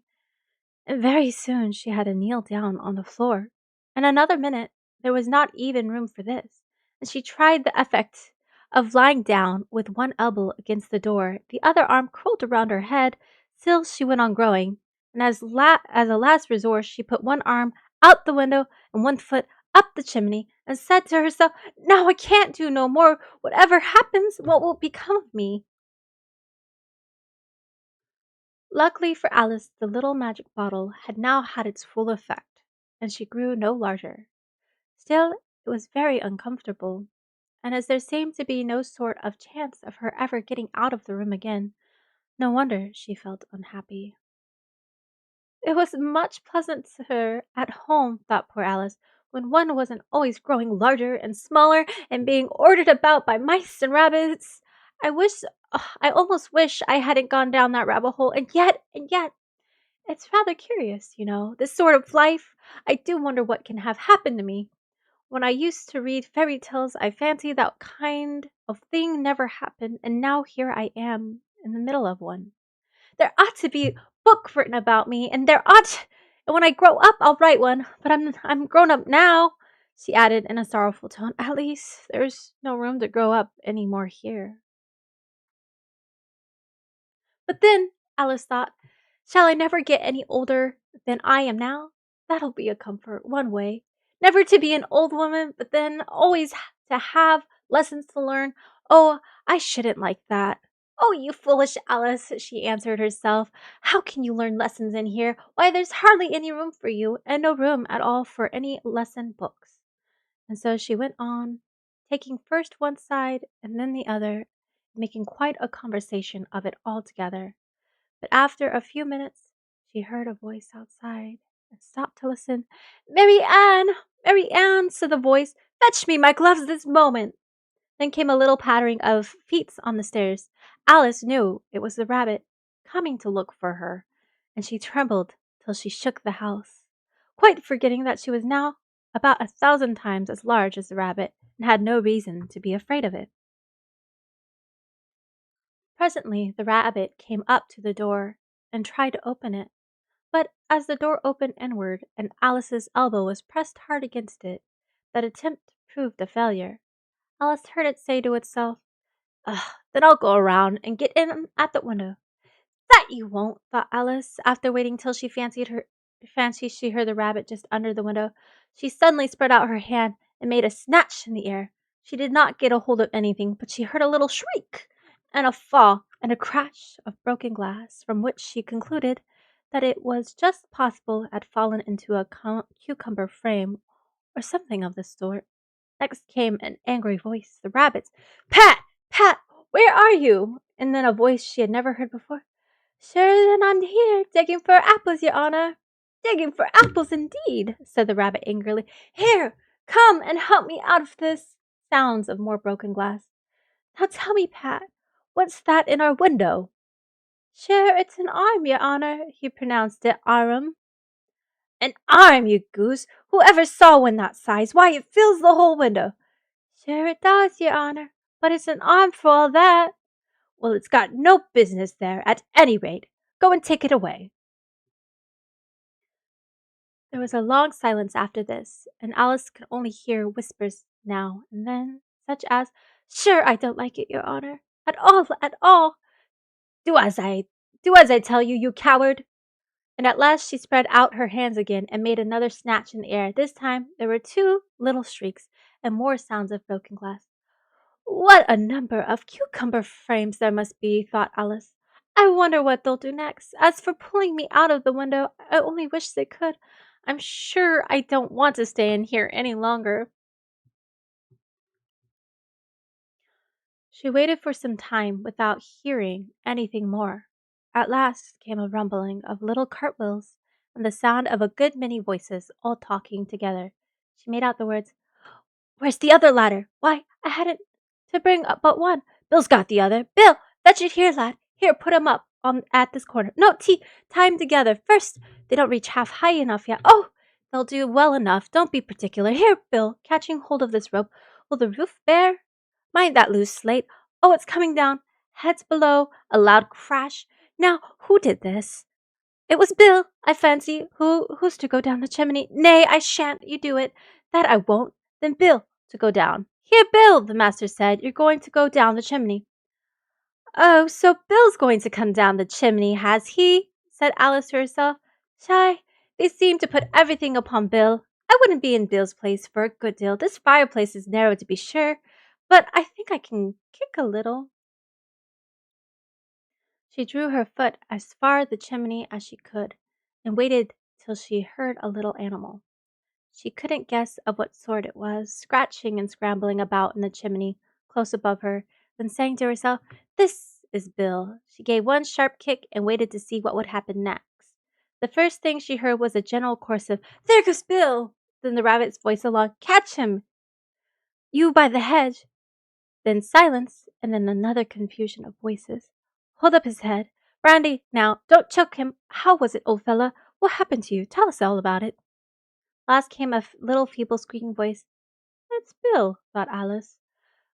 and very soon she had to kneel down on the floor. In another minute there was not even room for this, and she tried the effect of lying down with one elbow against the door, the other arm curled around her head. Still she went on growing, and as a last resource she put one arm out the window and one foot up the chimney, and said to herself, "Now I can't do no more. Whatever happens, what will become of me?" Luckily for Alice, the little magic bottle had now had its full effect, and she grew no larger. Still, it was very uncomfortable, and as there seemed to be no sort of chance of her ever getting out of the room again, no wonder she felt unhappy. It was much pleasanter at home, thought poor Alice, when one wasn't always growing larger and smaller and being ordered about by mice and rabbits. I almost wish I hadn't gone down that rabbit hole, and yet, it's rather curious, this sort of life. I do wonder what can have happened to me. When I used to read fairy tales, I fancied that kind of thing never happened, and now here I am in the middle of one. There ought to be a book written about me, and when I grow up, I'll write one. But I'm grown up now," she added in a sorrowful tone. "At least there's no room to grow up any more here." But then, Alice thought, shall I never get any older than I am now? That'll be a comfort, one way. Never to be an old woman, but then always to have lessons to learn. Oh, I shouldn't like that. "Oh, you foolish Alice," she answered herself. "How can you learn lessons in here? Why, there's hardly any room for you, and no room at all for any lesson books." And so she went on, taking first one side and then the other, making quite a conversation of it altogether. But after a few minutes she heard a voice outside, and stopped to listen. "Mary Ann! Mary Ann!" said the voice. "Fetch me my gloves this moment!" Then came a little pattering of feet on the stairs. Alice knew it was the rabbit coming to look for her, and she trembled till she shook the house, quite forgetting that she was now about 1,000 times as large as the rabbit, and had no reason to be afraid of it. Presently the rabbit came up to the door and tried to open it, but as the door opened inward and Alice's elbow was pressed hard against it, that attempt proved a failure. Alice heard it say to itself, "Ugh, then I'll go around and get in at the window." "That you won't," thought Alice, after waiting till she fancied she heard the rabbit just under the window. She suddenly spread out her hand and made a snatch in the air. She did not get a hold of anything, but she heard a little shriek and a fall and a crash of broken glass, from which she concluded that it was just possible had fallen into a cucumber frame or something of the sort. Next came an angry voice, the rabbit's. "Pat! Pat! Where are you?" And then a voice she had never heard before. "Sure then I'm here, digging for apples, your honor." "Digging for apples, indeed," said the rabbit angrily. "Here, come and help me out of this." Sounds of more broken glass. "Now tell me, Pat, what's that in our window?" "Sure, it's an arm, your honor." He pronounced it arum. "An arm, you goose! Who ever saw one that size? Why, it fills the whole window." "Sure it does, your honor, but it's an arm for all that." "Well, it's got no business there, at any rate. Go and take it away." There was a long silence after this, and Alice could only hear whispers now and then, such as, "Sure, I don't like it, your honor. At all, at all. Do as I tell you, you coward." And at last she spread out her hands again and made another snatch in the air. This time there were two little shrieks and more sounds of broken glass. What a number of cucumber frames there must be, thought Alice. I wonder what they'll do next. As for pulling me out of the window, I only wish they could. I'm sure I don't want to stay in here any longer. She waited for some time without hearing anything more. At last came a rumbling of little cartwheels and the sound of a good many voices all talking together. She made out the words, "Where's the other ladder? Why, I hadn't to bring up but one. Bill's got the other. Bill, fetch it here, lad. Here, put 'em up on at this corner. No, tie 'em together. First, they don't reach half high enough yet. Oh, they'll do well enough. Don't be particular. Here, Bill, catching hold of this rope. Will the roof bear? Mind that loose slate. Oh, it's coming down. Heads below. A loud crash. Now, who did this? It was Bill, I fancy. Who's to go down the chimney? Nay, I shan't. You do it. That I won't. Then Bill to go down. Here, Bill, the master said. You're going to go down the chimney. Oh, so Bill's going to come down the chimney, has he? Said Alice to herself. Shy, they seem to put everything upon Bill. I wouldn't be in Bill's place for a good deal. This fireplace is narrow to be sure, but I think I can kick a little. She drew her foot as far the chimney as she could, and waited till she heard a little animal. She couldn't guess of what sort it was, scratching and scrambling about in the chimney close above her, then saying to herself, "This is Bill." She gave one sharp kick and waited to see what would happen next. The first thing she heard was a general chorus of, "There goes Bill!" Then the rabbit's voice along, "Catch him, you by the hedge." Then silence, and then another confusion of voices. "Hold up his head. Brandy, now, don't choke him. How was it, old fella? What happened to you? Tell us all about it." Last came a little feeble squeaking voice. "It's Bill," thought Alice.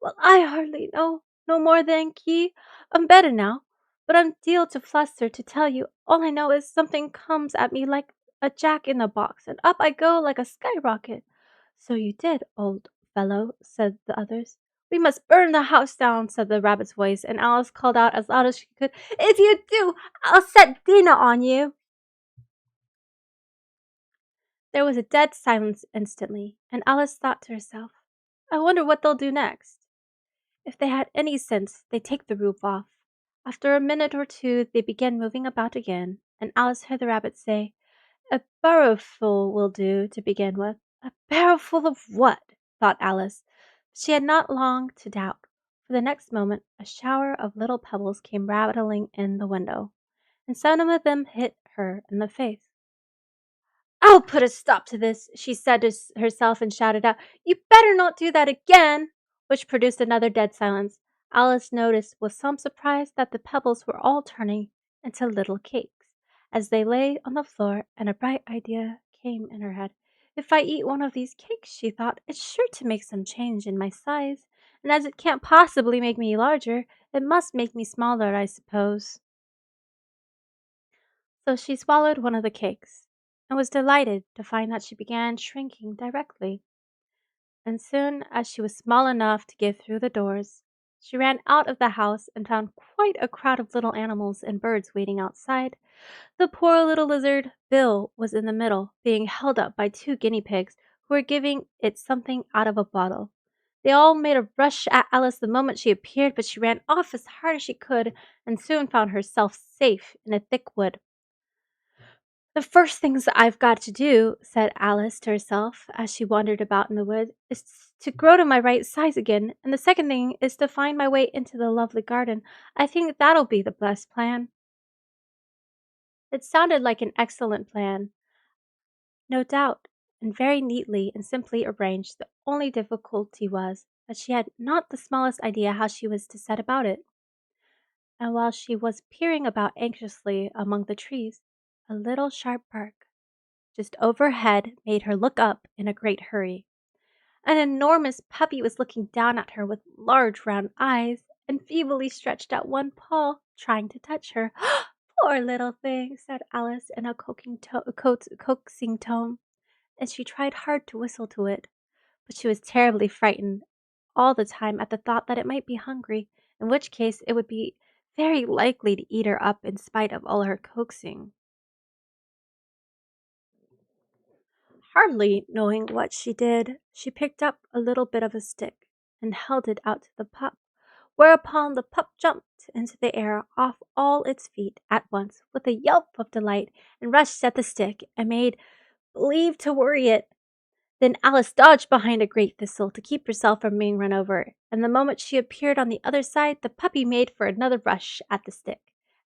"Well, I hardly know no more than ye. I'm better now, but I'm deal too flustered to tell you. All I know is something comes at me like a jack in the box, and up I go like a skyrocket." "So you did, old fellow," said the others. "We must burn the house down," said the rabbit's voice, and Alice called out as loud as she could, "If you do, I'll set Dina on you." There was a dead silence instantly, and Alice thought to herself, "I wonder what they'll do next. If they had any sense, they'd take the roof off." After a minute or two, they began moving about again, and Alice heard the rabbit say, "A barrowful will do to begin with." "A barrowful of what?" thought Alice. But she had not long to doubt, for the next moment a shower of little pebbles came rattling in the window, and some of them hit her in the face. "I'll put a stop to this," she said to herself and shouted out, "You better not do that again," which produced another dead silence. Alice noticed with some surprise that the pebbles were all turning into little cakes as they lay on the floor, and a bright idea came in her head. "If I eat one of these cakes," she thought, "it's sure to make some change in my size, and as it can't possibly make me larger, it must make me smaller, I suppose." So she swallowed one of the cakes, and was delighted to find that she began shrinking directly. And soon as she was small enough to get through the doors, she ran out of the house and found quite a crowd of little animals and birds waiting outside. The poor little lizard, Bill, was in the middle, being held up by two guinea pigs who were giving it something out of a bottle. They all made a rush at Alice the moment she appeared, but she ran off as hard as she could and soon found herself safe in a thick wood. "The first things I've got to do," said Alice to herself as she wandered about in the wood, "is to grow to my right size again, and the second thing is to find my way into the lovely garden. I think that'll be the best plan." It sounded like an excellent plan, no doubt, and very neatly and simply arranged. The only difficulty was that she had not the smallest idea how she was to set about it. And while she was peering about anxiously among the trees, a little sharp bark just overhead made her look up in a great hurry. An enormous puppy was looking down at her with large round eyes and feebly stretched out one paw, trying to touch her. "Poor little thing," said Alice in a coaxing tone, and she tried hard to whistle to it, but she was terribly frightened all the time at the thought that it might be hungry, in which case it would be very likely to eat her up in spite of all her coaxing. Hardly knowing what she did, she picked up a little bit of a stick and held it out to the pup, whereupon the pup jumped into the air off all its feet at once with a yelp of delight and rushed at the stick and made believe to worry it. Then Alice dodged behind a great thistle to keep herself from being run over, and the moment she appeared on the other side, the puppy made for another rush at the stick,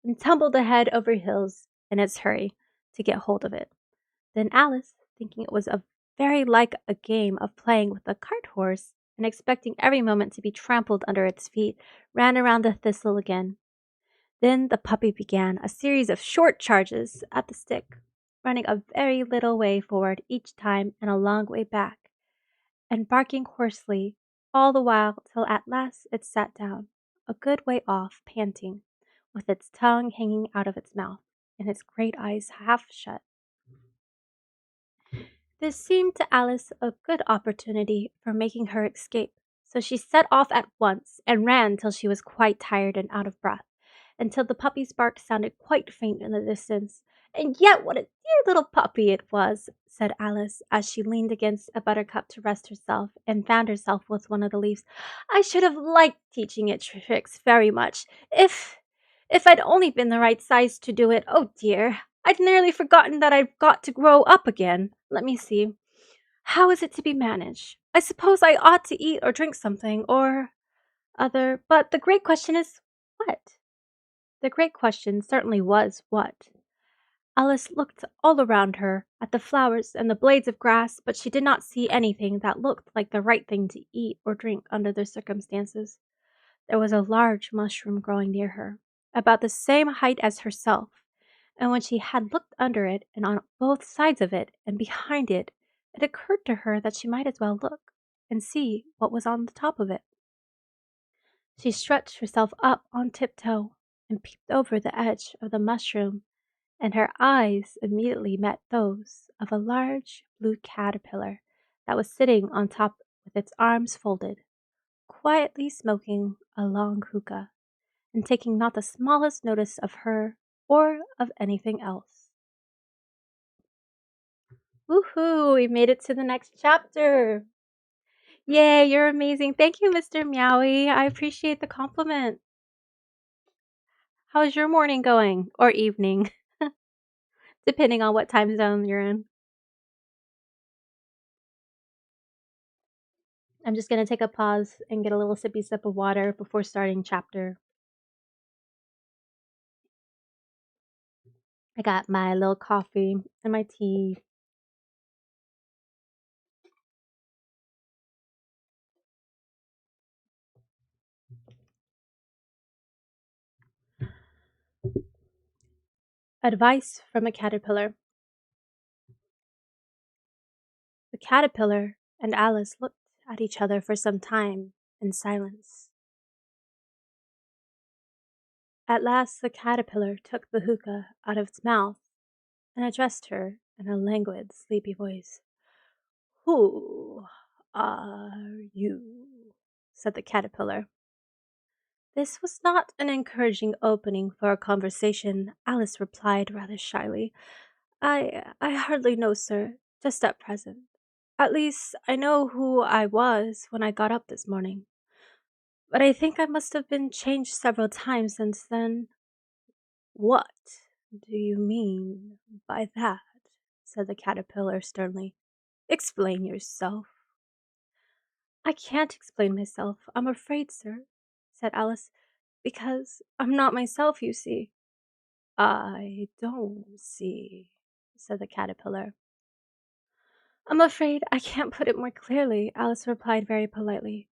and tumbled ahead over heels in its hurry to get hold of it. Then Alice, thinking it was a very like a game of playing with a cart horse, and expecting every moment to be trampled under its feet, ran around the thistle again. Then the puppy began a series of short charges at the stick, running a very little way forward each time and a long way back, and barking hoarsely all the while till at last it sat down, a good way off, panting, with its tongue hanging out of its mouth, and its great eyes half shut. This seemed to Alice a good opportunity for making her escape, so she set off at once and ran till she was quite tired and out of breath, until the puppy's bark sounded quite faint in the distance. And yet what a dear little puppy it was, said Alice, as she leaned against a buttercup to rest herself and fanned herself with one of the leaves. I should have liked teaching it tricks very much, if I'd only been the right size to do it. Oh dear, I'd nearly forgotten that I've got to grow up again. Let me see. How is it to be managed? I suppose I ought to eat or drink something or other, but the great question is what? The great question certainly was what. Alice looked all around her, at the flowers and the blades of grass, but she did not see anything that looked like the right thing to eat or drink under the circumstances. There was a large mushroom growing near her, about the same height as herself, and when she had looked under it and on both sides of it and behind it, it occurred to her that she might as well look and see what was on the top of it. She stretched herself up on tiptoe and peeped over the edge of the mushroom, and her eyes immediately met those of a large blue caterpillar that was sitting on top with its arms folded, quietly smoking a long hookah, and taking not the smallest notice of her or of anything else. Woohoo! We made it to the next chapter. Yay, you're amazing. Thank you, Mr. Meowie. I appreciate the compliment. How's your morning going? Or evening, depending on what time zone you're in. I'm just going to take a pause and get a little sippy sip of water before starting chapter. I got my little coffee and my tea. Advice from a caterpillar. The caterpillar and Alice looked at each other for some time in silence. At last the caterpillar took the hookah out of its mouth and addressed her in a languid, sleepy voice. Who are you? Said the caterpillar. This was not an encouraging opening for a conversation. Alice replied rather shyly. I hardly know, sir, just at present. At least, I know who I was when I got up this morning. But I think I must have been changed several times since then. What do you mean by that? Said the caterpillar sternly. Explain yourself. I can't explain myself, I'm afraid, sir, said Alice, because I'm not myself, you see. I don't see, said the caterpillar. I'm afraid I can't put it more clearly, Alice replied very politely,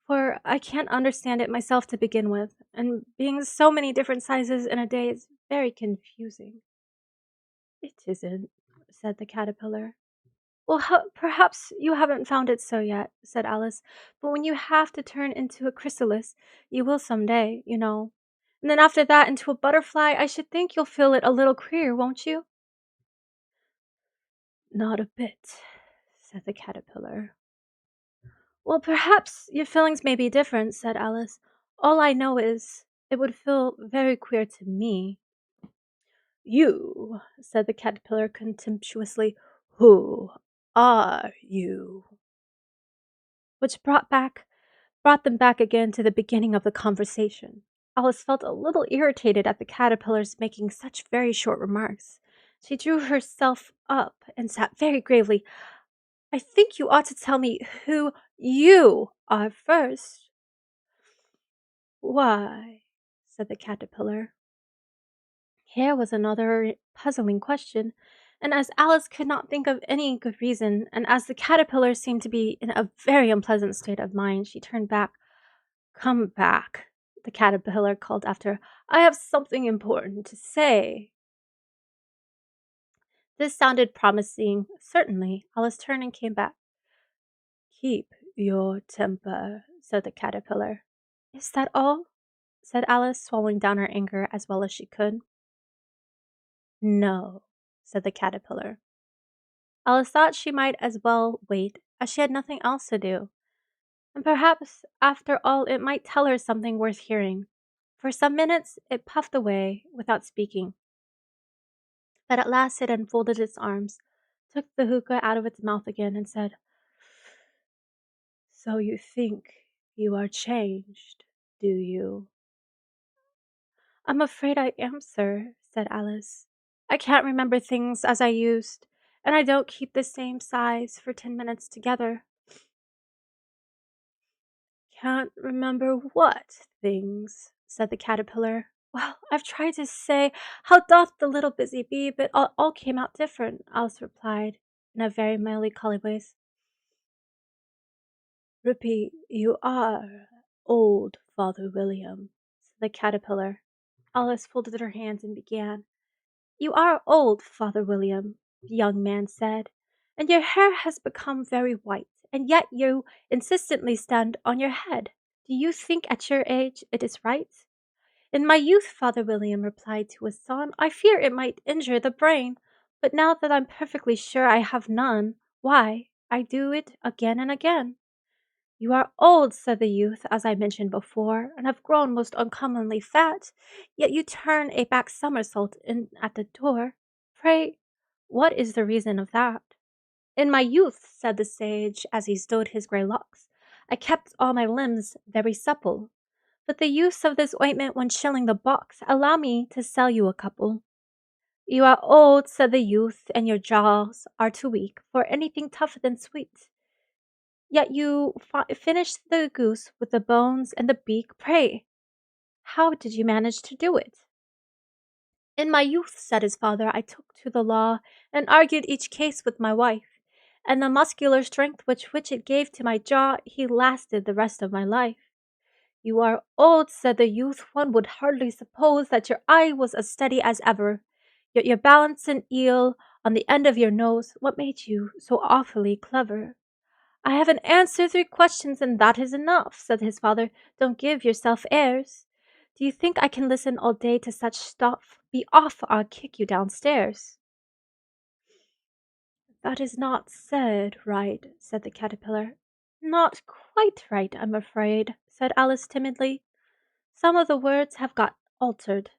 for I can't understand it myself to begin with, and being so many different sizes in a day is very confusing. It isn't, said the caterpillar. Well, perhaps you haven't found it so yet, said Alice, but when you have to turn into a chrysalis, you will some day, you know. And then after that into a butterfly, I should think you'll feel it a little queer, won't you? Not a bit, said the caterpillar. Well, perhaps your feelings may be different, said Alice. All I know is it would feel very queer to me. You, said the caterpillar contemptuously, who are you? Which brought back brought them back again to the beginning of the conversation. Alice felt a little irritated at the caterpillars making such very short remarks. She drew herself up and sat very gravely. I think you ought to tell me who you are first. Why? Said the caterpillar. Here was another puzzling question, and as Alice could not think of any good reason, and as the caterpillar seemed to be in a very unpleasant state of mind, she turned back. Come back, the caterpillar called after her. I have something important to say. This sounded promising. Certainly, Alice turned and came back. Keep your temper, said the caterpillar. Is that all? Said Alice, swallowing down her anger as well as she could. No, said the caterpillar. Alice thought she might as well wait, as she had nothing else to do, and perhaps, after all, it might tell her something worth hearing. For some minutes it puffed away without speaking, but at last it unfolded its arms, took the hookah out of its mouth again, and said, So you think you are changed, do you? I'm afraid I am, sir, said Alice. I can't remember things as I used, and I don't keep the same size for 10 minutes together. Can't remember what things, said the caterpillar. Well, I've tried to say, how doth the little busy bee, but all came out different, Alice replied, in a very melancholy voice. Repeat, you are old, Father William, said the caterpillar. Alice folded her hands and began. You are old, Father William, the young man said, and your hair has become very white, and yet you insistently stand on your head. Do you think at your age it is right? In my youth, Father William replied to his son, I fear it might injure the brain, but now that I'm perfectly sure I have none, why, I do it again and again. You are old, said the youth, as I mentioned before, and have grown most uncommonly fat, yet you turn a back somersault in at the door. Pray, what is the reason of that? In my youth, said the sage, as he stowed his grey locks, I kept all my limbs very supple. But the use of this ointment 1 shilling the box, allow me to sell you a couple. You are old, said the youth, and your jaws are too weak for anything tougher than sweet. Yet you finished the goose with the bones and the beak. Pray, how did you manage to do it? In my youth, said his father, I took to the law and argued each case with my wife, and the muscular strength which it gave to my jaw he lasted the rest of my life. You are old, said the youth. One would hardly suppose that your eye was as steady as ever, yet you balance an eel on the end of your nose. What made you so awfully clever? I haven't answered 3 questions, and that is enough, said his father. Don't give yourself airs. Do you think I can listen all day to such stuff? Be off, or I'll kick you downstairs. That is not said right, said the caterpillar. Not quite right, I'm afraid, said Alice timidly. Some of the words have got altered.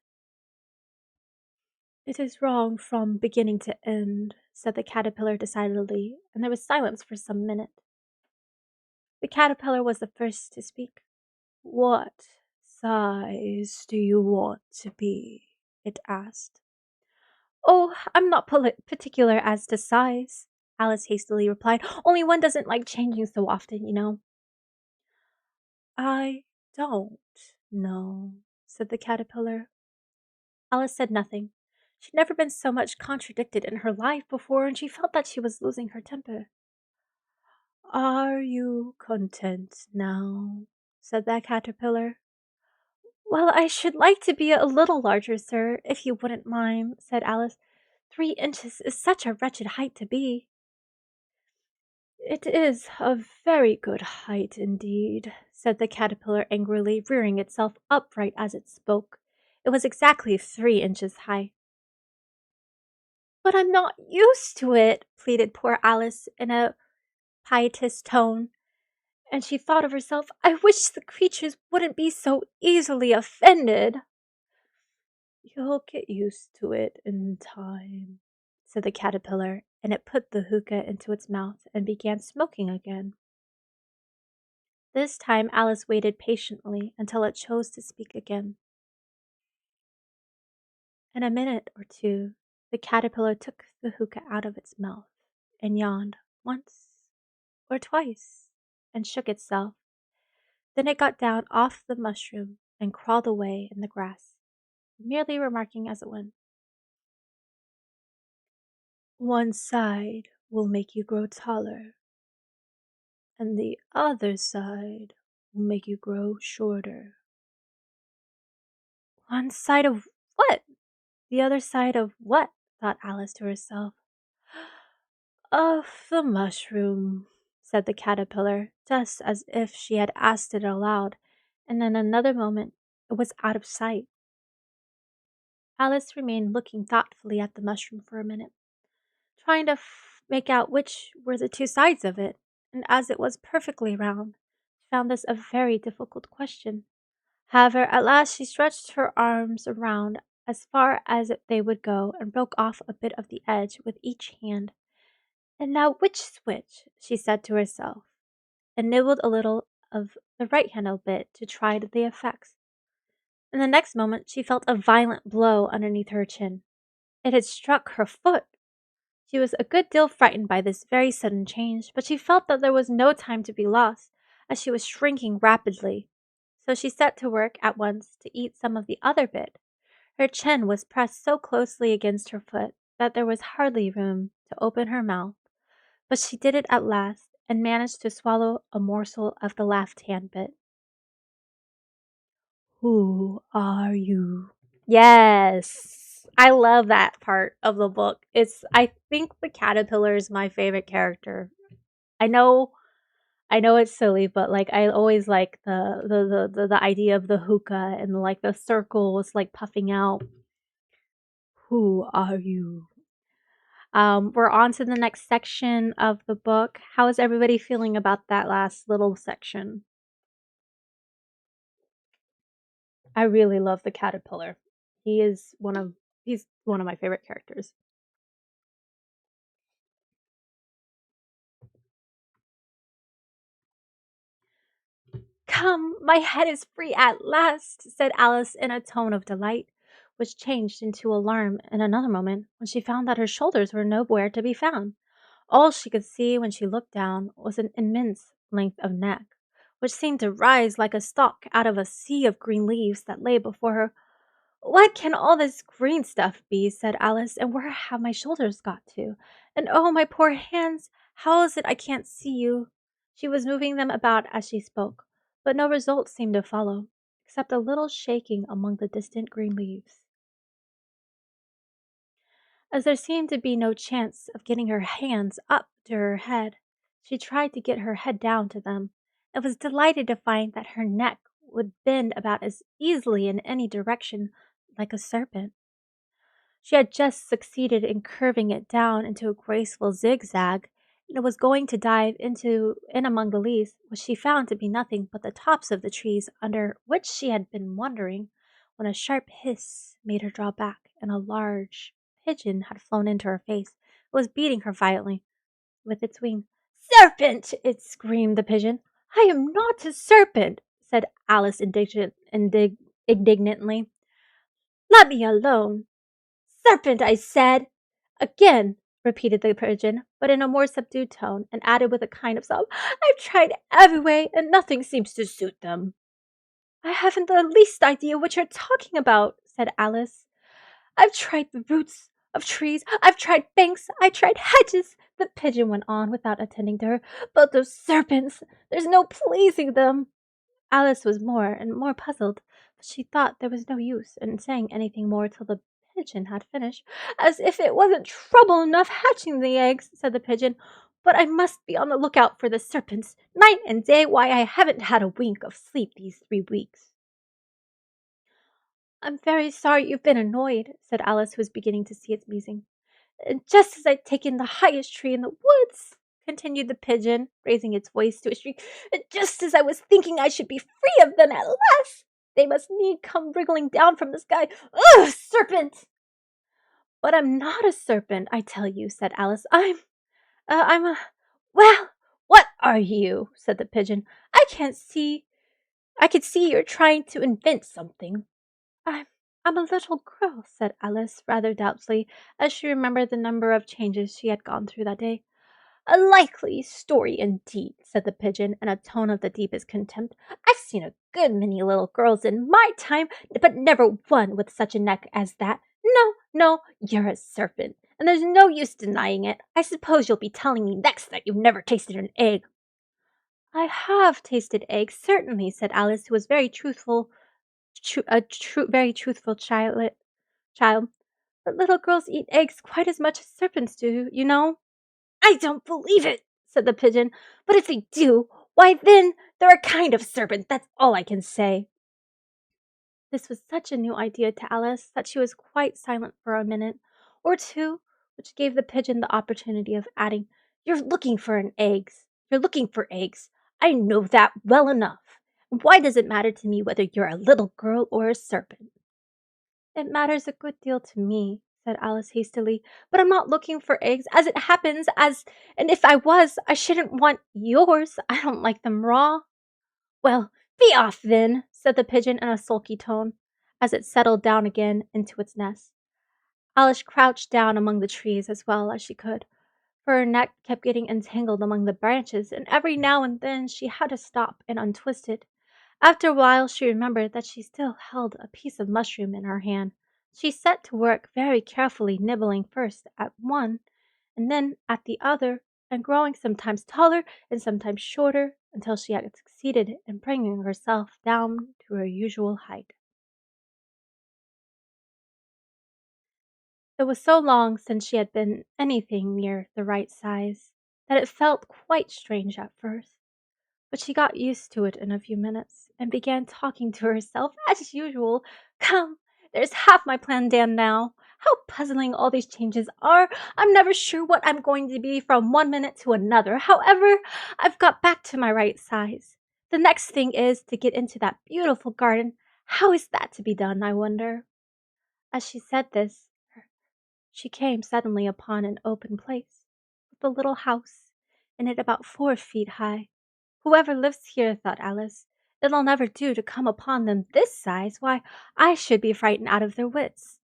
It is wrong from beginning to end, said the caterpillar decidedly, and there was silence for some minutes. The caterpillar was the first to speak. What size do you want to be? It asked. Oh, I'm not particular as to size, Alice hastily replied. Only one doesn't like changing so often, you know. I don't know, said the caterpillar. Alice said nothing. She'd never been so much contradicted in her life before, and she felt that she was losing her temper. Are you content now? Said the caterpillar. Well, I should like to be a little larger, sir, if you wouldn't mind, said Alice. 3 inches is such a wretched height to be. It is a very good height indeed, said the caterpillar angrily, rearing itself upright as it spoke. It was exactly 3 inches high. But I'm not used to it, pleaded poor Alice in a piteous tone, and she thought of herself, I wish the creatures wouldn't be so easily offended. You'll get used to it in time, said the caterpillar, and it put the hookah into its mouth and began smoking again. This time Alice waited patiently until it chose to speak again. In a minute or two, the caterpillar took the hookah out of its mouth and yawned once or twice and shook itself. Then it got down off the mushroom and crawled away in the grass, merely remarking as it went, "One side will make you grow taller, and the other side will make you grow shorter." "One side of what? The other side of what?" thought Alice to herself. "Of the mushroom," said the caterpillar, just as if she had asked it aloud, and in another moment it was out of sight. Alice remained looking thoughtfully at the mushroom for a minute, trying to make out which were the two sides of it, and as it was perfectly round, she found this a very difficult question. However, at last she stretched her arms around as far as they would go and broke off a bit of the edge with each hand. "And now which switch?" she said to herself, and nibbled a little of the right-handled bit to try the effects. In the next moment she felt a violent blow underneath her chin. It had struck her foot. She was a good deal frightened by this very sudden change, but she felt that there was no time to be lost, as she was shrinking rapidly. So she set to work at once to eat some of the other bit. Her chin was pressed so closely against her foot that there was hardly room to open her mouth, but she did it at last and managed to swallow a morsel of the left-hand bit. "Who are you?" Yes, I love that part of the book. I think the caterpillar is my favorite character. I know, I know it's silly, but like I always like the idea of the hookah and like the circles like puffing out. Who are you? We're on to the next section of the book. How is everybody feeling about that last little section? I really love the caterpillar. He is he's one of my favorite characters. "Come, my head is free at last," said Alice in a tone of delight, which changed into alarm in another moment when she found that her shoulders were nowhere to be found. All she could see when she looked down was an immense length of neck, which seemed to rise like a stalk out of a sea of green leaves that lay before her. "What can all this green stuff be?" said Alice, "and where have my shoulders got to? And oh, my poor hands, how is it I can't see you?" She was moving them about as she spoke, but no result seemed to follow, except a little shaking among the distant green leaves. As there seemed to be no chance of getting her hands up to her head, she tried to get her head down to them, and was delighted to find that her neck would bend about as easily in any direction like a serpent. She had just succeeded in curving it down into a graceful zigzag, and was going to dive in among the leaves, which she found to be nothing but the tops of the trees under which she had been wandering, when a sharp hiss made her draw back, and a large pigeon had flown into her face. It was beating her violently with its wing. "Serpent!" it screamed, the pigeon. "I am not a serpent," said Alice indignantly. "Let me alone." "Serpent, I said." "Again," repeated the pigeon, but in a more subdued tone, and added with a kind of sob, "I've tried every way, and nothing seems to suit them." "I haven't the least idea what you're talking about," said Alice. "I've tried the roots of trees, I've tried banks, I tried hedges," the pigeon went on without attending to her, "but those serpents, there's no pleasing them." Alice was more and more puzzled, but she thought there was no use in saying anything more till the pigeon had finished. "As if it wasn't trouble enough hatching the eggs," said the pigeon, "but I must be on the lookout for the serpents, night and day. Why, I haven't had a wink of sleep these 3 weeks." "I'm very sorry you've been annoyed," said Alice, who was beginning to see its meaning. "And just as I'd taken the highest tree in the woods," continued the pigeon, raising its voice to a shriek, "and just as I was thinking I should be free of them at last, they must need come wriggling down from the sky. Ugh, serpent!" "But I'm not a serpent, I tell you," said Alice. I'm a, well, "What are you?" said the pigeon. I could see you're trying to invent something." "I'm I'm a little girl," said Alice, rather doubtfully, as she remembered the number of changes she had gone through that day. "A likely story indeed," said the pigeon, in a tone of the deepest contempt. "I've seen a good many little girls in my time, but never one with such a neck as that. No, no, you're a serpent, and there's no use denying it. I suppose you'll be telling me next that you've never tasted an egg." "I have tasted eggs, certainly," said Alice, who was very truthful child. "But little girls eat eggs quite as much as serpents do, you know." "I don't believe it," said the pigeon. "But if they do, why then they're a kind of serpent, that's all I can say." This was such a new idea to Alice that she was quite silent for a minute or two, which gave the pigeon the opportunity of adding, You're looking for eggs. I know that well enough. And why does it matter to me whether you're a little girl or a serpent?" "It matters a good deal to me," said Alice hastily, "but I'm not looking for eggs, as it happens, and if I was, I shouldn't want yours. I don't like them raw." "Well, be off then," said the pigeon in a sulky tone, as it settled down again into its nest. Alice crouched down among the trees as well as she could, for her neck kept getting entangled among the branches, and every now and then she had to stop and untwist it. After a while she remembered that she still held a piece of mushroom in her hand. She set to work very carefully, nibbling first at one and then at the other, and growing sometimes taller and sometimes shorter until she had succeeded in bringing herself down to her usual height. It was so long since she had been anything near the right size that it felt quite strange at first. But she got used to it in a few minutes, and began talking to herself as usual. "Come, there's half my plan done now. How puzzling all these changes are! I'm never sure what I'm going to be from one minute to another. However, I've got back to my right size. The next thing is to get into that beautiful garden. How is that to be done, I wonder?" As she said this, she came suddenly upon an open place, with a little house in it about 4 feet high. "Whoever lives here," thought Alice, "it'll never do to come upon them this size. Why, I should be frightened out of their wits."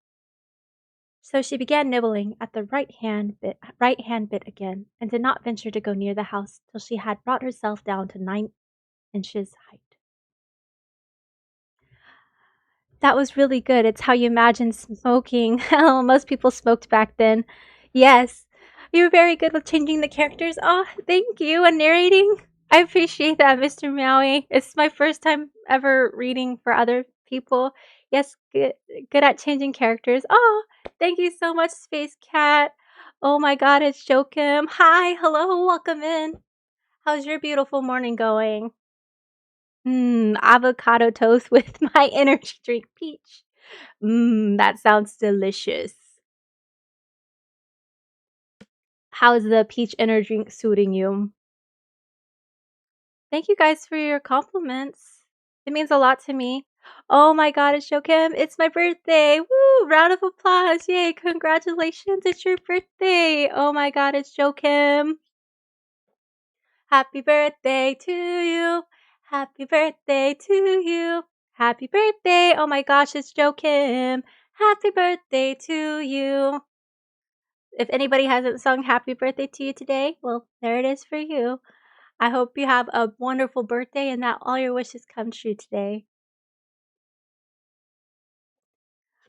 So she began nibbling at the right hand bit again, and did not venture to go near the house till she had brought herself down to 9 inches height. That was really good. It's how you imagine smoking. How most people smoked back then. Yes. You were very good with changing the characters. Oh, thank you. And narrating. I appreciate that, Mr. Maui. It's my first time ever reading for other people. Yes, good at changing characters. Oh, thank you so much, Space Cat. Oh my god, it's Joachim. Hi, hello, welcome in. How's your beautiful morning going? Avocado toast with my energy drink peach. That sounds delicious. How is the peach energy drink suiting you? Thank you guys for your compliments. It means a lot to me. Oh my god, it's Joachim. It's my birthday. Woo! Round of applause. Yay, congratulations. It's your birthday. Oh my god, it's Joachim. Happy birthday to you. Happy birthday to you. Happy birthday. Oh my gosh, it's Joachim. Happy birthday to you. If anybody hasn't sung happy birthday to you today, well, there it is for you. I hope you have a wonderful birthday and that all your wishes come true today.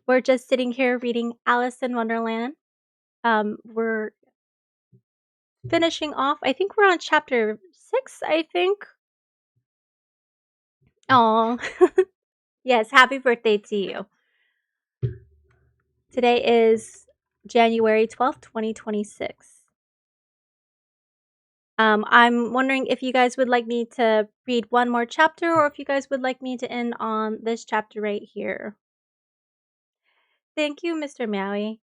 We're just sitting here reading Alice in Wonderland. We're finishing off. I think we're on chapter 6, I think. Oh, yes, happy birthday to you. Today is January 12th, 2026. I'm wondering if you guys would like me to read one more chapter or if you guys would like me to end on this chapter right here. Thank you, Mr. Maui.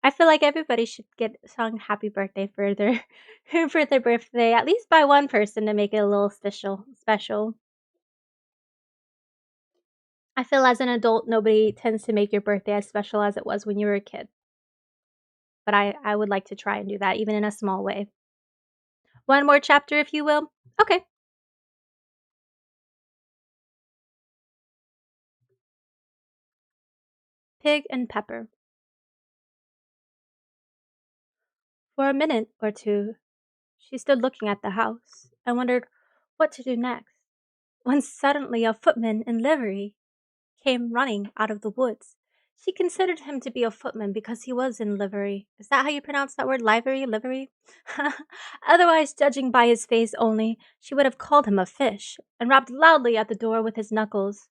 I feel like everybody should get sung happy birthday for their for their birthday, at least by one person to make it a little special. I feel as an adult nobody tends to make your birthday as special as it was when you were a kid. But I would like to try and do that even in a small way. One more chapter, if you will. Okay. Pig and Pepper. For a minute or two, she stood looking at the house and wondered what to do next, when suddenly a footman in livery came running out of the woods. She considered him to be a footman because he was in livery. Is that how you pronounce that word? Livery? Livery? Otherwise, judging by his face only, she would have called him a fish, and rapped loudly at the door with his knuckles.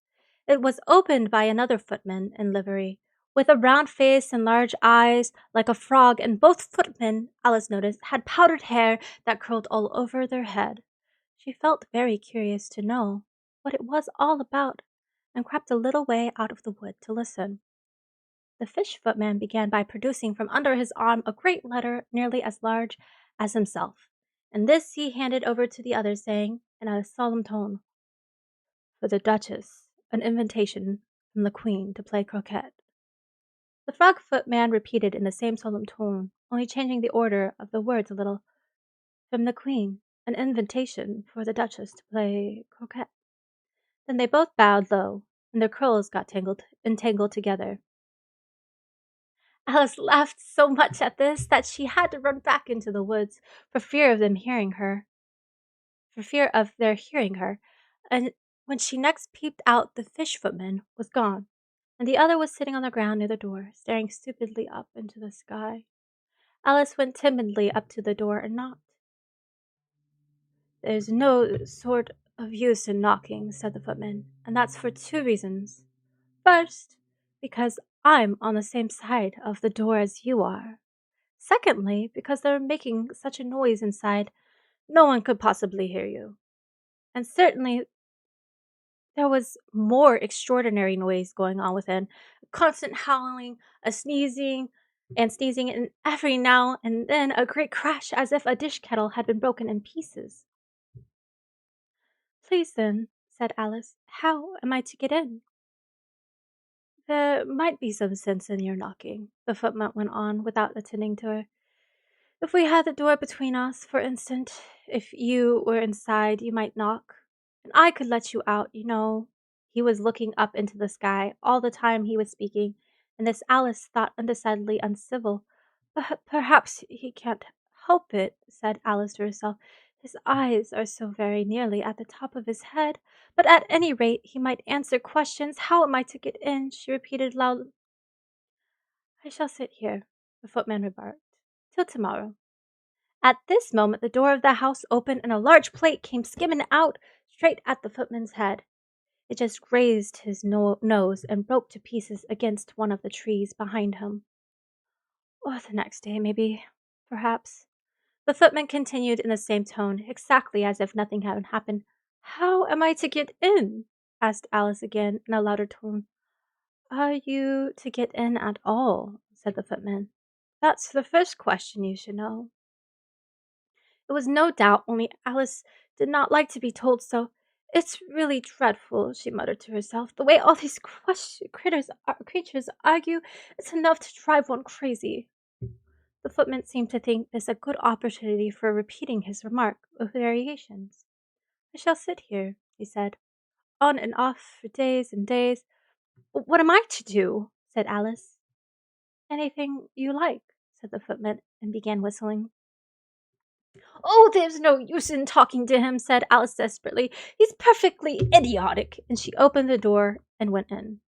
It was opened by another footman in livery, with a round face and large eyes like a frog, and both footmen, Alice noticed, had powdered hair that curled all over their head. She felt very curious to know what it was all about, and crept a little way out of the wood to listen. The fish footman began by producing from under his arm a great letter nearly as large as himself, and this he handed over to the other, saying, in a solemn tone, "For the Duchess, an invitation from the Queen to play croquet." The frog footman repeated in the same solemn tone, only changing the order of the words a little, "From the Queen, an invitation for the Duchess to play croquet." Then they both bowed low, and their curls got entangled together. Alice laughed so much at this that she had to run back into the woods for fear of their hearing her, and when she next peeped out the fish footman was gone, and the other was sitting on the ground near the door, staring stupidly up into the sky. Alice went timidly up to the door and knocked. "There's no sort of use in knocking," said the footman, "and that's for two reasons. First, because I'm on the same side of the door as you are. Secondly, because they're making such a noise inside, no one could possibly hear you. And certainly there was more extraordinary noise going on within, a constant howling, a sneezing, and every now and then a great crash as if a dish kettle had been broken in pieces." "Please then," said Alice, "how am I to get in?" "There might be some sense in your knocking," the footman went on without attending to her. "If we had the door between us, for instance, if you were inside, you might knock, and I could let you out, you know." He was looking up into the sky all the time he was speaking, and this Alice thought undecidedly uncivil. Perhaps he can't help it," said Alice to herself. "His eyes are so very nearly at the top of his head. But at any rate he might answer questions. How am I to get in?" she repeated loudly. "I shall sit here," the footman remarked, "till tomorrow." At this moment the door of the house opened, and a large plate came skimming out straight at the footman's head. It just grazed his nose and broke to pieces against one of the trees behind him. "Or the next day, maybe, perhaps," the footman continued in the same tone, exactly as if nothing had happened. "How am I to get in?" asked Alice again in a louder tone. "Are you to get in at all?" said the footman. "That's the first question you should know." It was no doubt, only Alice did not like to be told so. "It's really dreadful," she muttered to herself. "The way all these creatures argue, it's enough to drive one crazy." The footman seemed to think this a good opportunity for repeating his remark with variations. "I shall sit here," he said, "on and off for days and days." "What am I to do?" said Alice. "Anything you like," said the footman, and began whistling. "Oh, there's no use in talking to him," said Alice desperately. "He's perfectly idiotic." And she opened the door and went in.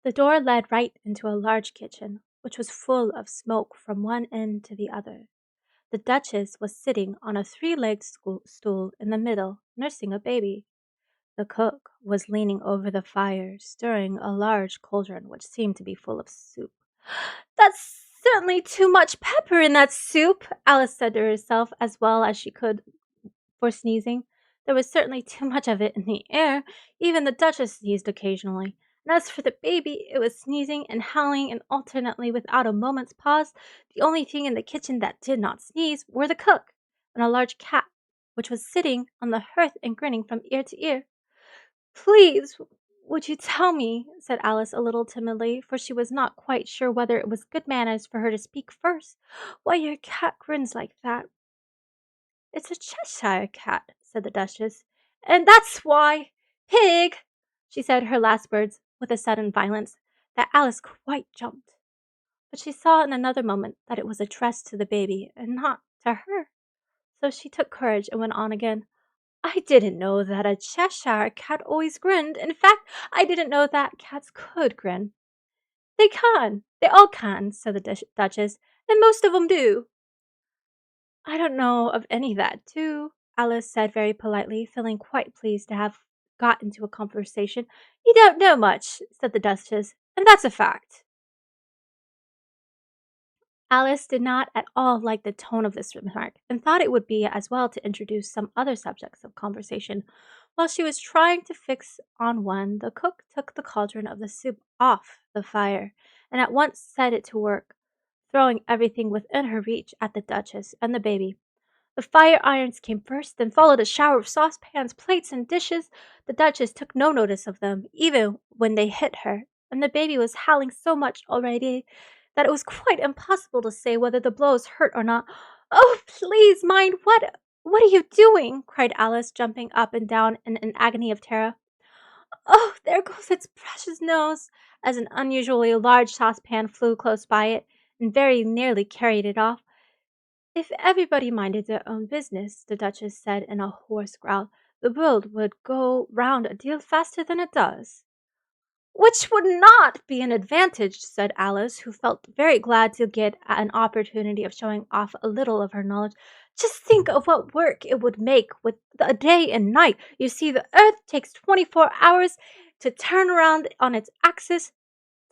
The door led right into a large kitchen, which was full of smoke from one end to the other. The Duchess was sitting on a three-legged stool in the middle, nursing a baby. The cook was leaning over the fire, stirring a large cauldron which seemed to be full of soup. "That's certainly too much pepper in that soup," Alice said to herself as well as she could for sneezing. There was certainly too much of it in the air. Even the Duchess sneezed occasionally. And as for the baby, it was sneezing and howling and alternately without a moment's pause. The only thing in the kitchen that did not sneeze were the cook and a large cat, which was sitting on the hearth and grinning from ear to ear. "Please, Would you tell me, said Alice a little timidly, for she was not quite sure whether it was good manners for her to speak first, why your cat grins like that? It's a Cheshire cat, said the Duchess. And that's why. Pig! She said her last words with a sudden violence that Alice quite jumped. But she saw in another moment that it was addressed to the baby and not to her. So she took courage and went on again. I didn't know that a Cheshire cat always grinned. In fact, I didn't know that cats could grin. They can. They all can, said the Duchess, and most of 'em do. I don't know of any that do, Alice said very politely, feeling quite pleased to have got into a conversation. You don't know much, said the Duchess, and that's a fact. Alice did not at all like the tone of this remark, and thought it would be as well to introduce some other subjects of conversation. While she was trying to fix on one, the cook took the cauldron of the soup off the fire, and at once set it to work, throwing everything within her reach at the Duchess and the baby. The fire irons came first, then followed a shower of saucepans, plates, and dishes. The Duchess took no notice of them, even when they hit her, and the baby was howling so much already that it was quite impossible to say whether the blows hurt or not. Oh, please mind, what are you doing? Cried Alice, jumping up and down in an agony of terror. Oh, there goes its precious nose, as an unusually large saucepan flew close by it, and very nearly carried it off. If everybody minded their own business, the Duchess said in a hoarse growl, the world would go round a deal faster than it does. Which would not be an advantage, said Alice, who felt very glad to get an opportunity of showing off a little of her knowledge. Just think of what work it would make with a day and night. You see, the earth takes 24 hours to turn around on its axis.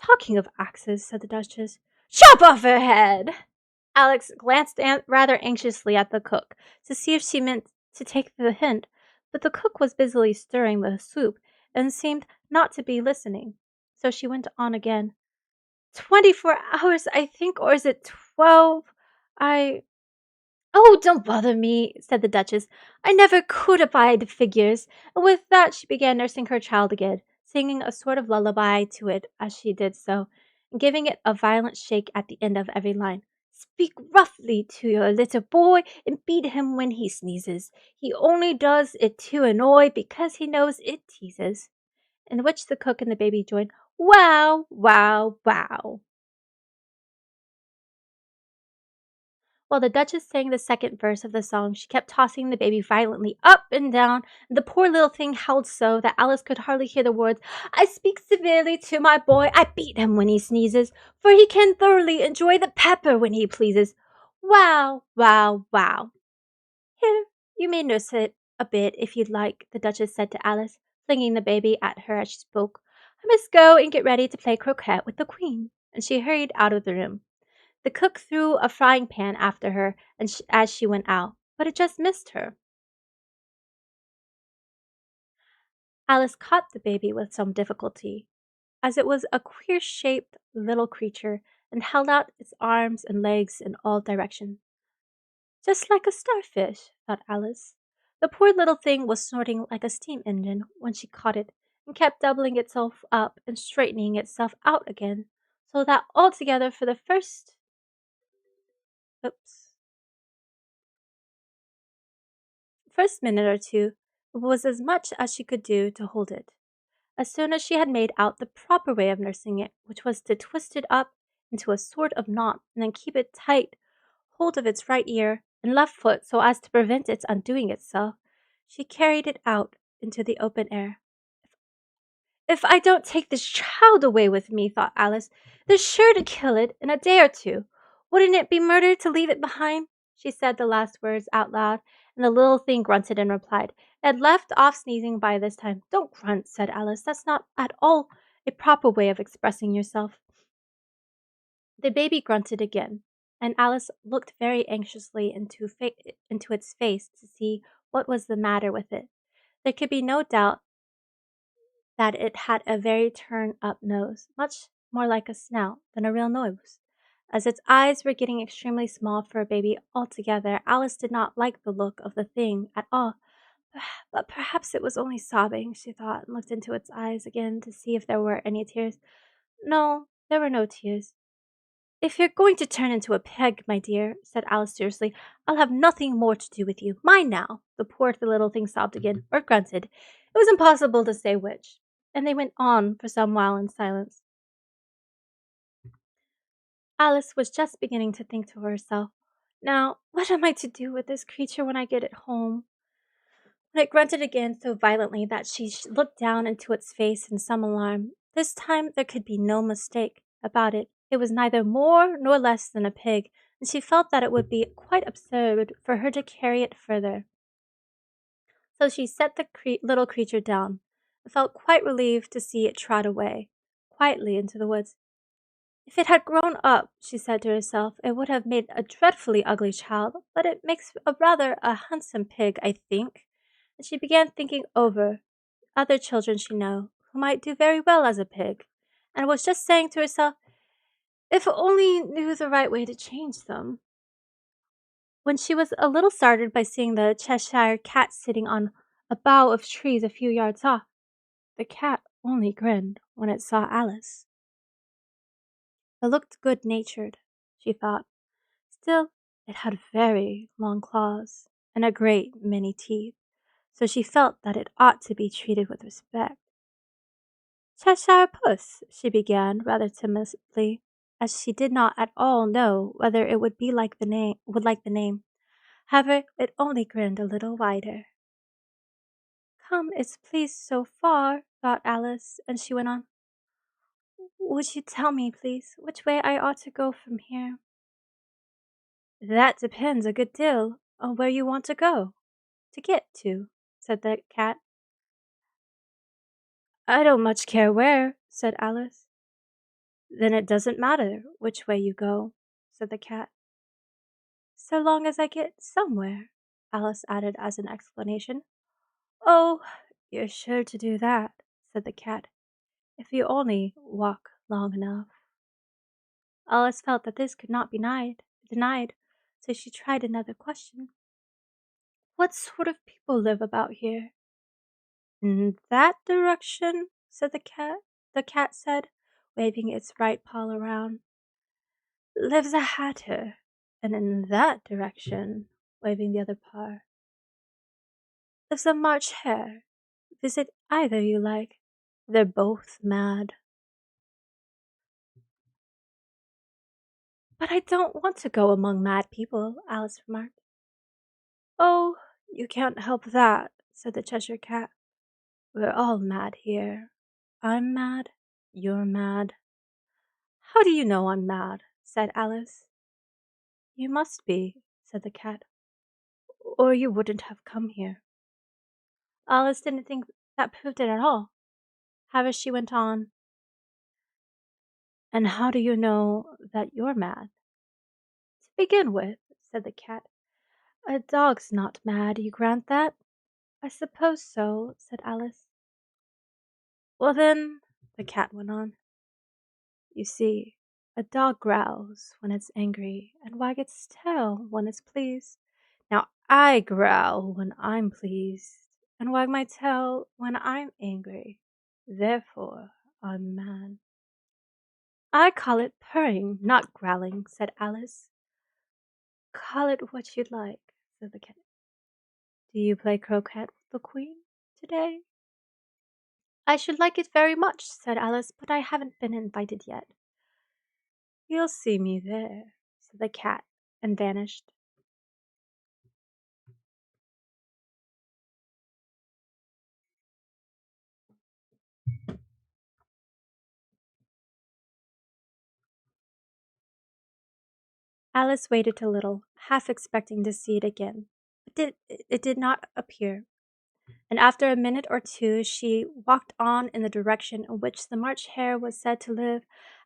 Talking of axes, said the Duchess, chop off her head! Alex glanced rather anxiously at the cook to see if she meant to take the hint, but the cook was busily stirring the soup and seemed not to be listening. So she went on again. 24 hours, I think, or is it 12? I. Oh, don't bother me, said the Duchess. I never could abide figures. And with that she began nursing her child again, singing a sort of lullaby to it as she did so, and giving it a violent shake at the end of every line. Speak roughly to your little boy and beat him when he sneezes. He only does it to annoy because he knows it teases. In which the cook and the baby joined. Wow, wow, wow. While the Duchess sang the second verse of the song, she kept tossing the baby violently up and down, and the poor little thing howled so that Alice could hardly hear the words. I speak severely to my boy, I beat him when he sneezes, for he can thoroughly enjoy the pepper when he pleases. Wow, wow, wow. Here, you may nurse it a bit if you'd like, the Duchess said to Alice, flinging the baby at her as she spoke. I must go and get ready to play croquet with the Queen, and she hurried out of the room. The cook threw a frying pan after her as she went out, but it just missed her. Alice caught the baby with some difficulty, as it was a queer-shaped little creature and held out its arms and legs in all directions. Just like a starfish, thought Alice. The poor little thing was snorting like a steam engine when she caught it, and kept doubling itself up and straightening itself out again, so that altogether for the oops, first minute or two, it was as much as she could do to hold it. As soon as she had made out the proper way of nursing it, which was to twist it up into a sort of knot and then keep it tight hold of its right ear and left foot so as to prevent its undoing itself, she carried it out into the open air. If I don't take this child away with me, thought Alice, they're sure to kill it in a day or two. Wouldn't it be murder to leave it behind? She said the last words out loud, and the little thing grunted and replied. It had left off sneezing by this time. Don't grunt, said Alice. That's not at all a proper way of expressing yourself. The baby grunted again, and Alice looked very anxiously into its face to see what was the matter with it. There could be no doubt that it had a very turn-up nose, much more like a snout than a real nose. As its eyes were getting extremely small for a baby altogether, Alice did not like the look of the thing at all, But perhaps it was only sobbing, she thought, and looked into its eyes again to see if there were any tears. No, there were no tears. If you're going to turn into a pig, my dear, said Alice seriously, I'll have nothing more to do with you. Mind now. The poor little thing sobbed again, or grunted. It was impossible to say which, and they went on for some while in silence. Alice was just beginning to think to herself, now, what am I to do with this creature when I get it home? When it grunted again so violently that she looked down into its face in some alarm. This time there could be no mistake about it. It was neither more nor less than a pig, and she felt that it would be quite absurd for her to carry it further. So she set the little creature down, and felt quite relieved to see it trot away, quietly into the woods. If it had grown up, she said to herself, it would have made a dreadfully ugly child, but it makes rather a handsome pig, I think. And she began thinking over other children she knew who might do very well as a pig, and was just saying to herself, if only knew the right way to change them, when she was a little startled by seeing the Cheshire cat sitting on a bough of trees a few yards off. The cat only grinned when it saw Alice. It looked good-natured, she thought. Still, it had very long claws and a great many teeth, so she felt that it ought to be treated with respect. Cheshire Puss, she began rather timidly, as she did not at all know whether it would like the name. However, it only grinned a little wider. Come, it's pleased so far, thought Alice, and she went on. Would you tell me, please, which way I ought to go from here? That depends a good deal on where you want to get to, said the cat. I don't much care where, said Alice. Then it doesn't matter which way you go, said the cat. So long as I get somewhere, Alice added as an explanation. Oh, you're sure to do that, said the cat, if you only walk long enough. Alice felt that this could not be denied, so she tried another question. What sort of people live about here? In that direction, said the cat. The cat said, waving its right paw around, lives a hatter, and in that direction, waving the other paw, lives a March hare. Visit either you like. They're both mad. But I don't want to go among mad people, Alice remarked. Oh, you can't help that, said the Cheshire Cat. We're all mad here. I'm mad. You're mad. How do you know I'm mad? Said Alice. You must be, said the cat, or you wouldn't have come here. Alice didn't think that proved it at all. However, she went on. And how do you know that you're mad? To begin with, said the cat, a dog's not mad, you grant that? I suppose so, said Alice. Well then, the cat went on, you see, a dog growls when it's angry and wags its tail when it's pleased. Now I growl when I'm pleased and wag my tail when I'm angry. Therefore, I'm mad. I call it purring, not growling, said Alice. Call it what you'd like, said the cat. Do you play croquet with the Queen today? I should like it very much, said Alice, but I haven't been invited yet. You'll see me there, said the cat, and vanished. Alice waited a little, half expecting to see it again, but it did not appear, and after a minute or two she walked on in the direction in which the March Hare was said to live.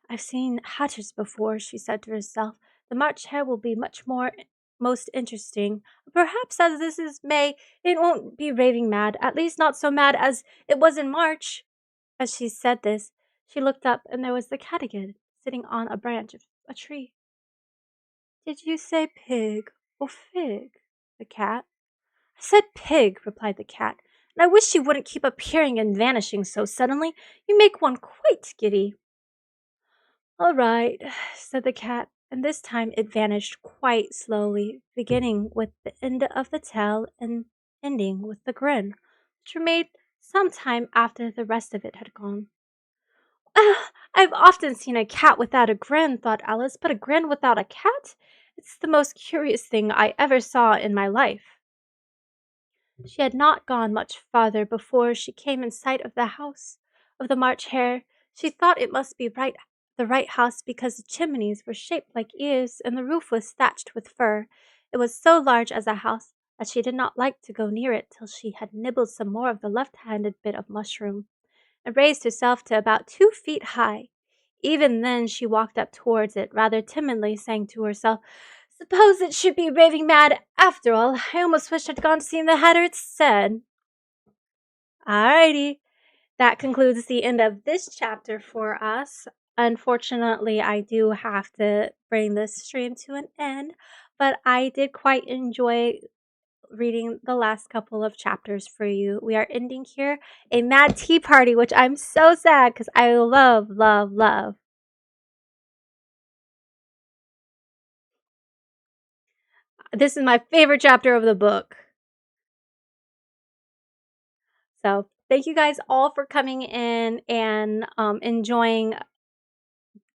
I've seen hatters before, she said to herself. The March Hare will be most interesting. Perhaps as this is May, it won't be raving mad, at least not so mad as it was in March. As she said this, she looked up, and there was the cat again, sitting on a branch of a tree. Did you say pig or fig? The cat. I said pig, replied the cat, and I wish you wouldn't keep appearing and vanishing so suddenly. You make one quite giddy. All right, said the cat, and this time it vanished quite slowly, beginning with the end of the tail and ending with the grin, which remained some time after the rest of it had gone. "Ah, I've often seen a cat without a grin," thought Alice, "but a grin without a cat? It's the most curious thing I ever saw in my life." She had not gone much farther before she came in sight of the house of the March Hare. She thought it must be the right house because the chimneys were shaped like ears and the roof was thatched with fur. It was so large as a house that she did not like to go near it till she had nibbled some more of the left-handed bit of mushroom, and raised herself to about 2 feet high. Even then she walked up towards it, rather timidly, saying to herself, "Suppose it should be raving mad after all. I almost wish I'd gone to see the Hatter instead." Alrighty, that concludes the end of this chapter for us. Unfortunately, I do have to bring this stream to an end, but I did quite enjoy reading the last couple of chapters for you. We are ending here a mad tea party, which I'm so sad because I love, love, love. This is my favorite chapter of the book. So thank you guys all for coming in and enjoying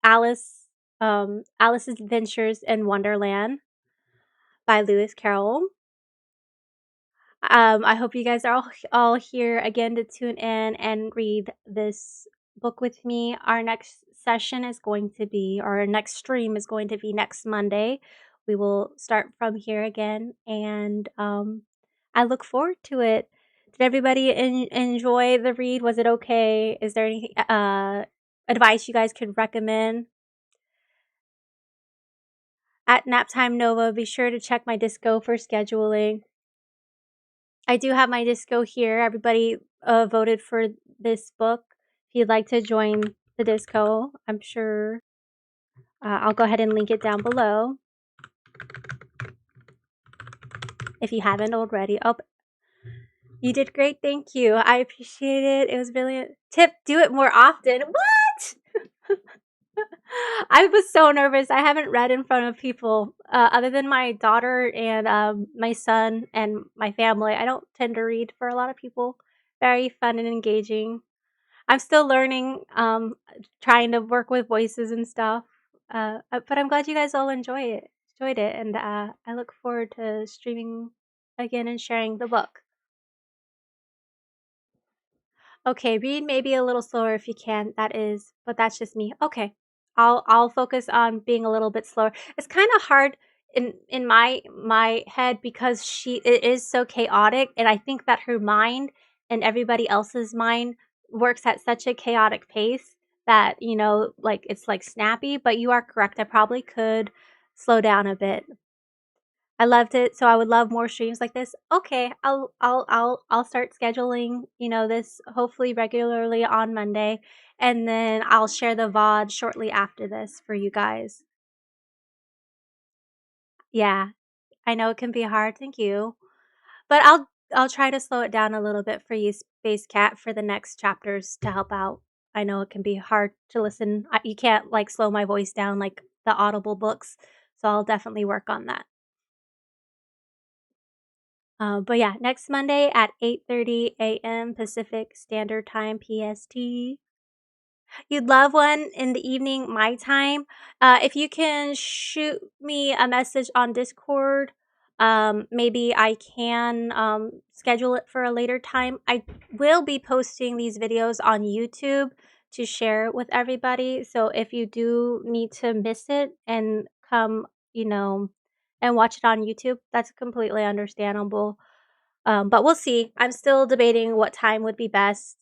Alice's Adventures in Wonderland by Lewis Carroll. I hope you guys are all here again to tune in and read this book with me. Our next session is going to be, or our next stream is going to be next Monday. We will start from here again, and I look forward to it. Did everybody enjoy the read? Was it okay? Is there any advice you guys could recommend? At Naptime Nova, be sure to check my Disco for scheduling. I do have my Disco here. Everybody voted for this book. If you'd like to join the Disco, I'm sure I'll go ahead and link it down below if you haven't already. Oh, you did great. Thank you. I appreciate it. It was brilliant. Tip, do it more often. What? I was so nervous. I haven't read in front of people other than my daughter and my son and my family. I don't tend to read for a lot of people. Very fun and engaging. I'm still learning, trying to work with voices and stuff. But I'm glad you guys all enjoyed it, and I look forward to streaming again and sharing the book. Okay, read maybe a little slower if you can. But that's just me. Okay. I'll focus on being a little bit slower. It's kind of hard in my head because it is so chaotic, and I think that her mind and everybody else's mind works at such a chaotic pace that, like it's like snappy, but you are correct. I probably could slow down a bit. I loved it, so I would love more streams like this. Okay, I'll start scheduling, this hopefully regularly on Monday, and then I'll share the VOD shortly after this for you guys. Yeah, I know it can be hard. Thank you. But I'll try to slow it down a little bit for you, Space Cat, for the next chapters to help out. I know it can be hard to listen. You can't like slow my voice down like the Audible books, so I'll definitely work on that. But yeah, next Monday at 8:30 a.m. Pacific Standard Time PST. You'd love one in the evening, my time. If you can shoot me a message on Discord, maybe I can schedule it for a later time. I will be posting these videos on YouTube to share with everybody. So if you do need to miss it and come, and watch it on YouTube, that's completely understandable. But we'll see. I'm still debating what time would be best.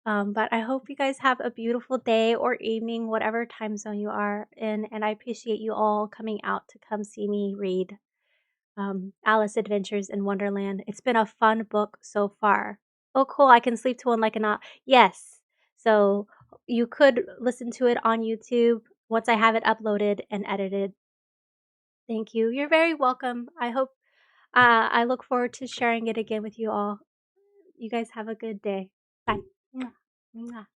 But I hope you guys have a beautiful day or evening, whatever time zone you are in. And I appreciate you all coming out to come see me read Alice Adventures in Wonderland. It's been a fun book so far. Oh, cool. I can sleep to one like an owl. Yes. So you could listen to it on YouTube once I have it uploaded and edited. Thank you. You're very welcome. I hope I look forward to sharing it again with you all. You guys have a good day. Bye. Mwah. Mwah.